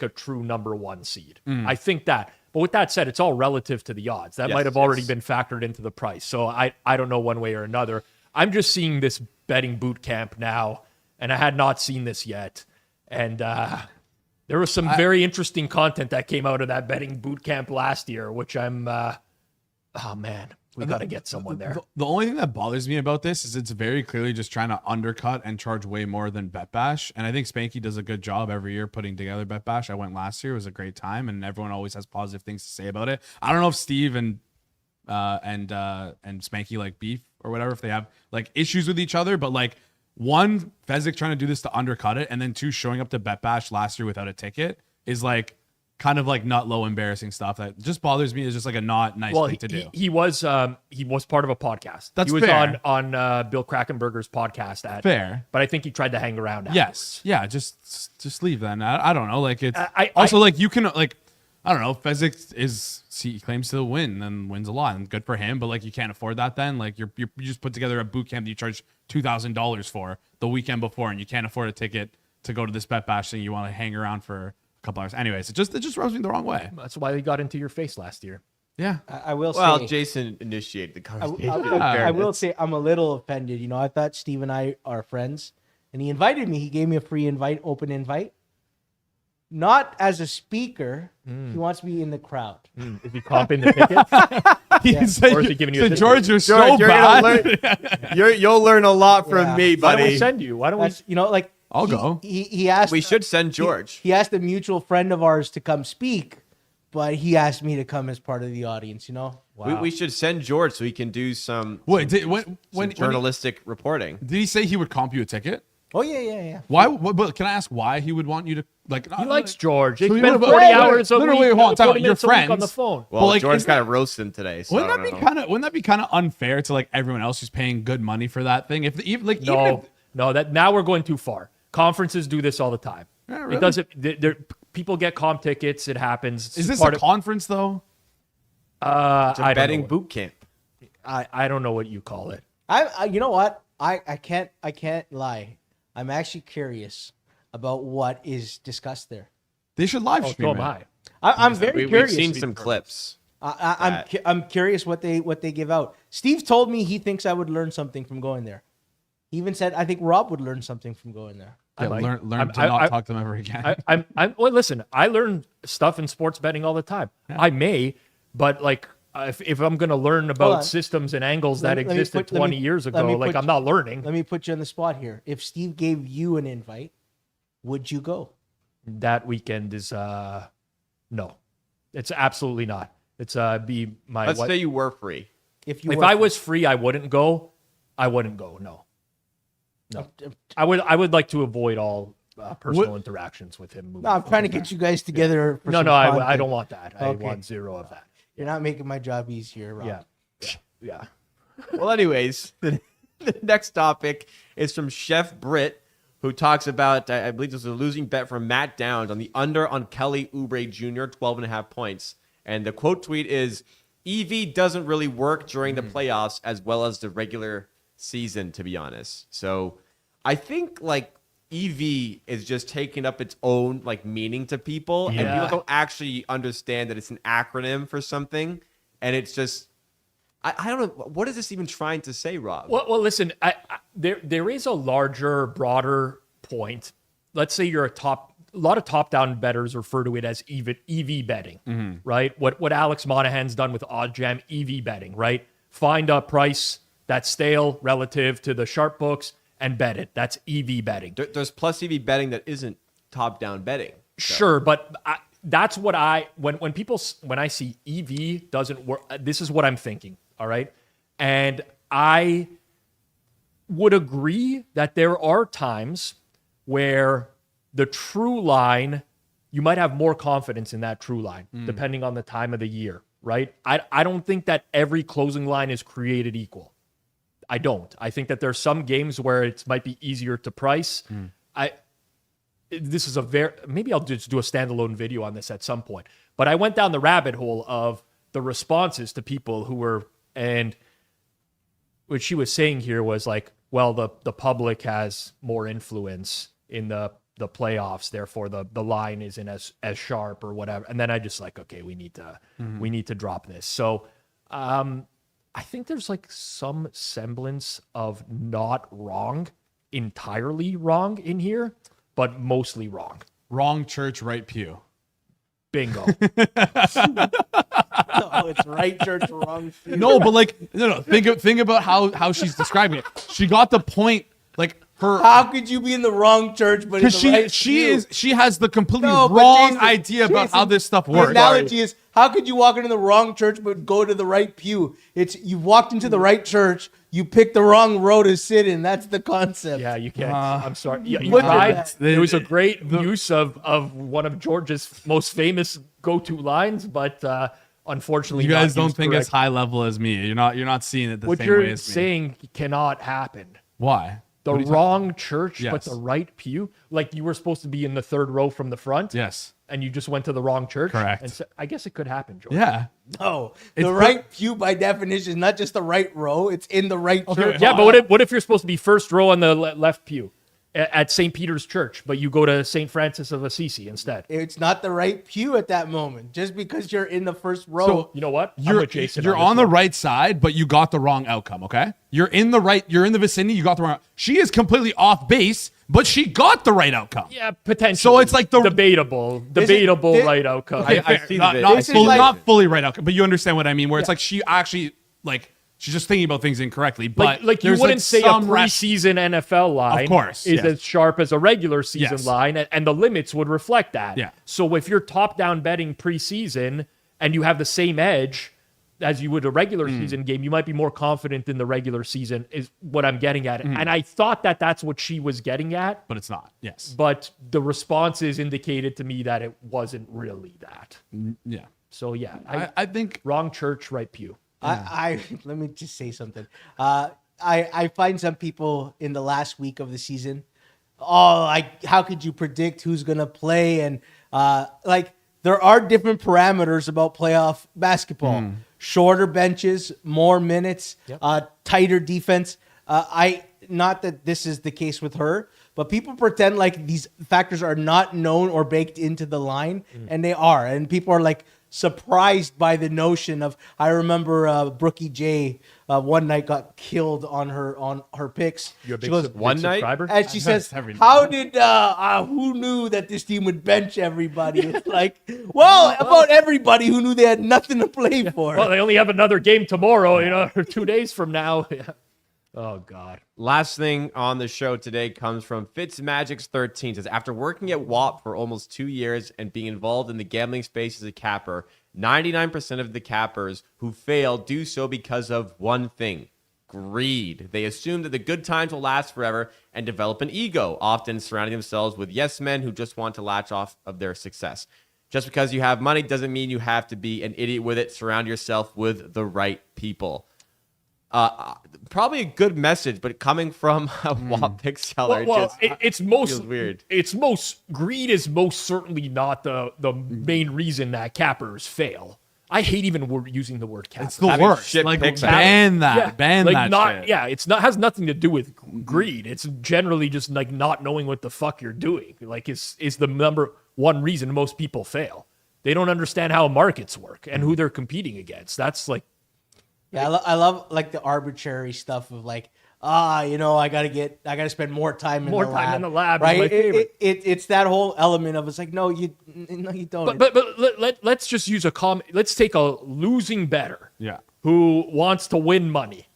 true number 1 seed. I think that. But with that said, it's all relative to the odds. That might have already been factored into the price. So I don't know one way or another. I'm just seeing this betting boot camp now, and I had not seen this yet. And there was some very interesting content that came out of that betting boot camp last year, which I'm, oh man, we got to get someone there. The only thing that bothers me about this is it's very clearly just trying to undercut and charge way more than Bet Bash. And I think Spanky does a good job every year putting together Bet Bash. I went last year. It was a great time, and everyone always has positive things to say about it. I don't know if Steve and Spanky like beef or whatever, if they have like issues with each other, but like one, Fezzik trying to do this to undercut it, and then two, showing up to Bet Bash last year without a ticket is like kind of like not low embarrassing stuff that just bothers me. Is just like a not nice thing to do. He was part of a podcast. That's he was fair. on Bill Krakenberger's podcast. Fair, but I think he tried to hang around. Yes, yeah, just leave then. I don't know. Like it's like you can like I don't know. Fezzik he claims to win and wins a lot, and good for him. But like you can't afford that then. Like you just put together a boot camp that you charge $2,000 for the weekend before, and you can't afford a ticket to go to this Bet Bash thing. You want to hang around for a couple hours. Anyways, it just rubs me the wrong way. That's why he got into your face last year. Yeah, I will say. Well, Jason initiated the conversation. I will say I'm a little offended. You know, I thought Steve and I are friends, and he invited me. He gave me a free invite, open invite. Not as a speaker. He wants me in the crowd. Is he comping the ticket? Or is he giving you a ticket? George, you're so George, bad. You'll learn a lot from me, Why buddy. don't we send you? Why don't we? You know, like I'll go. He asked. We should send George. He asked a mutual friend of ours to come speak, but he asked me to come as part of the audience. You know. Wow. We should send George so he can do some Journalistic reporting. Did he say he would comp you a ticket? Oh yeah. Why? But can I ask why he would want you to like? He likes George. They So you spend would- 40 wait, hours a no, week. wait, hold on, time out. 40 You're minutes a week friends. on the phone. Well, like, George isn't got to roast him today. So Wouldn't I that don't be know. kind of unfair to like everyone else who's paying good money for that thing? If No, that now we're going too far. Conferences do this all the time. Yeah, really? It doesn't. People get comp tickets. It happens. is this part a conference though? It's a I don't betting know. boot camp. I don't know what you call it. I you know what? I can't lie. I'm actually curious about what is discussed there. They should live So stream am it. I. I'm very curious. We've seen some clips. I'm curious what they give out. Steve told me he thinks I would learn something from going there. He even said I think Rob would learn something from going there. Yeah, learn to not talk to them ever again. Well, listen. I learn stuff in sports betting all the time. Yeah. I may, but like. If I'm going to learn about systems and angles that existed 20 years ago, I'm not learning. Let me put you on the spot here. If Steve gave you an invite, would you go? That weekend is no. It's absolutely not. It's be my Let's say you were free. If I was free, I wouldn't go. No. I would like to avoid all personal interactions with him. No, I'm trying to get you guys together. For No, some I content. don't want that. I Okay. want zero of that. You're not making my job easier, Rob. Yeah. Well, anyways, the next topic is from Chef Britt, who talks about, I believe this was a losing bet from Matt Downs on the under on Kelly Oubre Jr., 12.5 points. And the quote tweet is, EV doesn't really work during the playoffs as well as the regular season, to be honest. So I think like EV is just taking up its own like meaning to people, and people don't actually understand that it's an acronym for something, and it's just I don't know, what is this even trying to say, Rob? Well, listen, there is a larger, broader point. Let's say you're a lot of top-down bettors refer to it as EV betting, right? What Alex Monahan's done with OddsJam, EV betting, right? Find a price that's stale relative to the sharp books and bet it. That's EV betting. There's plus EV betting that isn't top-down betting. Sure, but that's what when I see EV doesn't work, this is what I'm thinking. All right. And I would agree that there are times where the true line, you might have more confidence in that true line, depending on the time of the year, right? I don't think that every closing line is created equal. I don't. I think that there's some games where it might be easier to price. This is maybe I'll just do a standalone video on this at some point. But I went down the rabbit hole of the responses to people who were, and what she was saying here was like, well, the public has more influence in the playoffs, therefore the line isn't as sharp or whatever. And then I just like, okay, we need to drop this. So I think there's like some semblance of not wrong, entirely wrong in here, but mostly wrong. Wrong church, right pew. Bingo. Oh, it's right church, wrong pew. No, but like, no. Think about how she's describing it. She got the point. Like her. How could you be in the wrong church, but in Because the right she has the completely No, but wrong Jason- idea about Jason, how this stuff The works. analogy is, how could you walk into the wrong church but go to the right pew? It's you walked into the right church, you picked the wrong row to sit in. That's the concept. Yeah, you can't. I'm sorry. You look at tried. that. There was a great use of one of George's most famous go-to lines, but unfortunately, You guys not don't used think as correctly. high level as me. You're not seeing it the What same you're way as me. saying cannot happen. Why? The What are you wrong church, Yes. but the right pew. Like you were supposed to be in the third row from the front. Yes. And you just went to the wrong church. Correct. And so, I guess it could happen, George. Yeah. No, It's the right pew by definition is not just the right row; it's in the right church. Yeah, but what if you're supposed to be first row on the left pew at St. Peter's Church, but you go to St. Francis of Assisi instead? It's not the right pew at that moment. Just because you're in the first row. So, You know what? I'm You're with Jason you're this on the one. right side, but you got the wrong outcome. Okay. You're in the vicinity. You got the wrong. She is completely off base, but she got the right outcome. Yeah, potentially. So it's like the- debatable This- right outcome. I Fair. see not, the not, This is full- like- not fully right outcome, but you understand what I mean. Where it's like she actually like she's just thinking about things incorrectly. But like you there's, wouldn't say a some rest- preseason NFL line Of course, is yes. as sharp as a regular season Yes. line, and the limits would reflect that. Yeah. So if you're top-down betting preseason and you have the same edge as you would a regular season game, you might be more confident in the regular season is what I'm getting at. And I thought that that's what she was getting at, but it's not. Yes. but the responses indicated to me that it wasn't really that. Yeah. So yeah, I think wrong church, right pew. I let me just say something. I find some people in the last week of the season, how could you predict who's gonna play? And like there are different parameters about playoff basketball. Shorter benches, more minutes, tighter defense. Not that this is the case with her, but people pretend like these factors are not known or baked into the line, and they are. And people are like surprised by the notion of. I remember Brookie J one night got killed on her picks. You're a big, She goes, one night? subscriber? and she says, every night. "How did who knew that this team would bench everybody?" It's like, well, about everybody who knew they had nothing to play for. Well, they only have another game tomorrow, or 2 days from now. Oh, God. Last thing on the show today comes from Fitzmagics13. Says, after working at WAP for almost 2 years and being involved in the gambling space as a capper, 99% of the cappers who fail do so because of one thing: greed. They assume that the good times will last forever and develop an ego, often surrounding themselves with yes men who just want to latch off of their success. Just because you have money doesn't mean you have to be an idiot with it. Surround yourself with the right people. Probably a good message, but coming from a WAP pick seller, It's most feels weird. Greed is most certainly not the main reason that cappers fail. I hate even using the word capper. it's the Having worst. shit Like picks ban that. Yeah, Ban like that not, shit. Yeah, it's not has nothing to do with greed. It's generally just like not knowing what the fuck you're doing. Like is the number one reason most people fail. They don't understand how markets work and who they're competing against. That's like, Yeah, I love like the arbitrary stuff of like, I gotta spend more time in More the time lab. in the lab is right? my favorite. It's that whole element of it's like, no, you don't. but let's just use let's take a losing bettor Yeah. who wants to win money.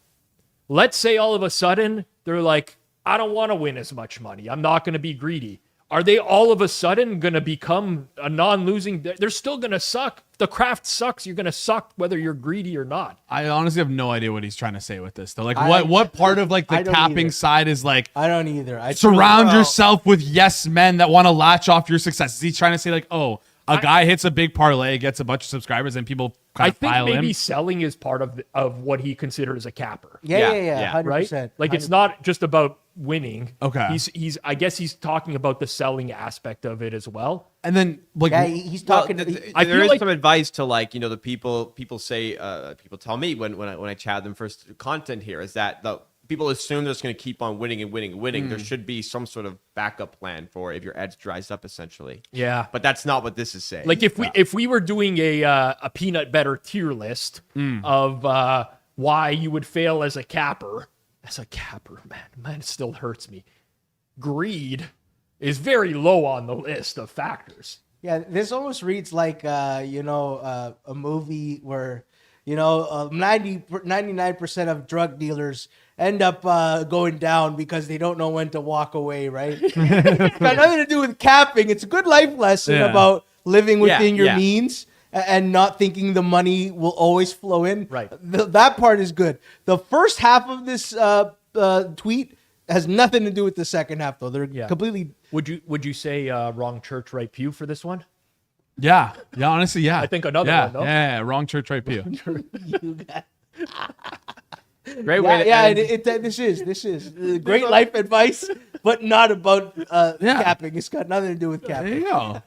Let's say all of a sudden they're like, I don't want to win as much money. I'm not going to be greedy. are they all of a sudden going to become a non-losing? They're still going to suck. The craft sucks. You're going to suck whether you're greedy or not. I honestly have no idea what he's trying to say with this though. Like what part of like the capping side is like I don't either. surround yourself with yes men that want to latch off your success. Is he trying to say like, oh, a guy hits a big parlay, gets a bunch of subscribers, and people kind of pile maybe in? selling is part of what he considers a capper. Yeah, 100%. Right? Like it's not just about winning. Okay. I guess he's talking about the selling aspect of it as well. And then like he's talking. I there feel is like- some advice to like, you know, the people say, people tell me when I chat them first content here is that the people assume they're just going to keep on winning and winning and winning. There should be some sort of backup plan for if your edge dries up, essentially. Yeah. But that's not what this is saying. Like if we were doing a peanut butter tier list of why you would fail as a capper, man, it still hurts me. Greed is very low on the list of factors. Yeah, this almost reads like a movie where 99% of drug dealers end up going down because they don't know when to walk away, right? It's got nothing to do with capping. It's a good life lesson about living within your means and not thinking the money will always flow in. Right. That part is good. The first half of this tweet has nothing to do with the second half, though. They're completely... Would you say wrong church, right pew for this one? Yeah, honestly, yeah. I think another one, though. Yeah, wrong church, right pew. Great way to end. This is great life advice, but not about capping. It's got nothing to do with capping. There you go.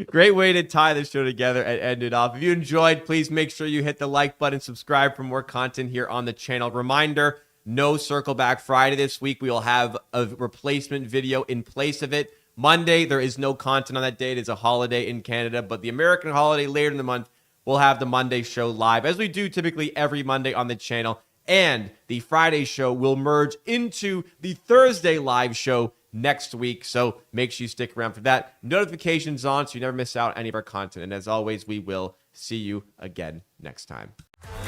Great way to tie the show together and end it off. If you enjoyed, please make sure you hit the like button, subscribe for more content here on the channel. Reminder, no Circle Back Friday this week. We will have a replacement video in place of it. Monday, there is no content on that day. It is a holiday in Canada, but the American holiday later in the month, we'll have the Monday show live, as we do typically every Monday on the channel. And the Friday show will merge into the Thursday live show next week. So make sure you stick around for that. Notifications on so you never miss out on any of our content. And as always, we will see you again next time.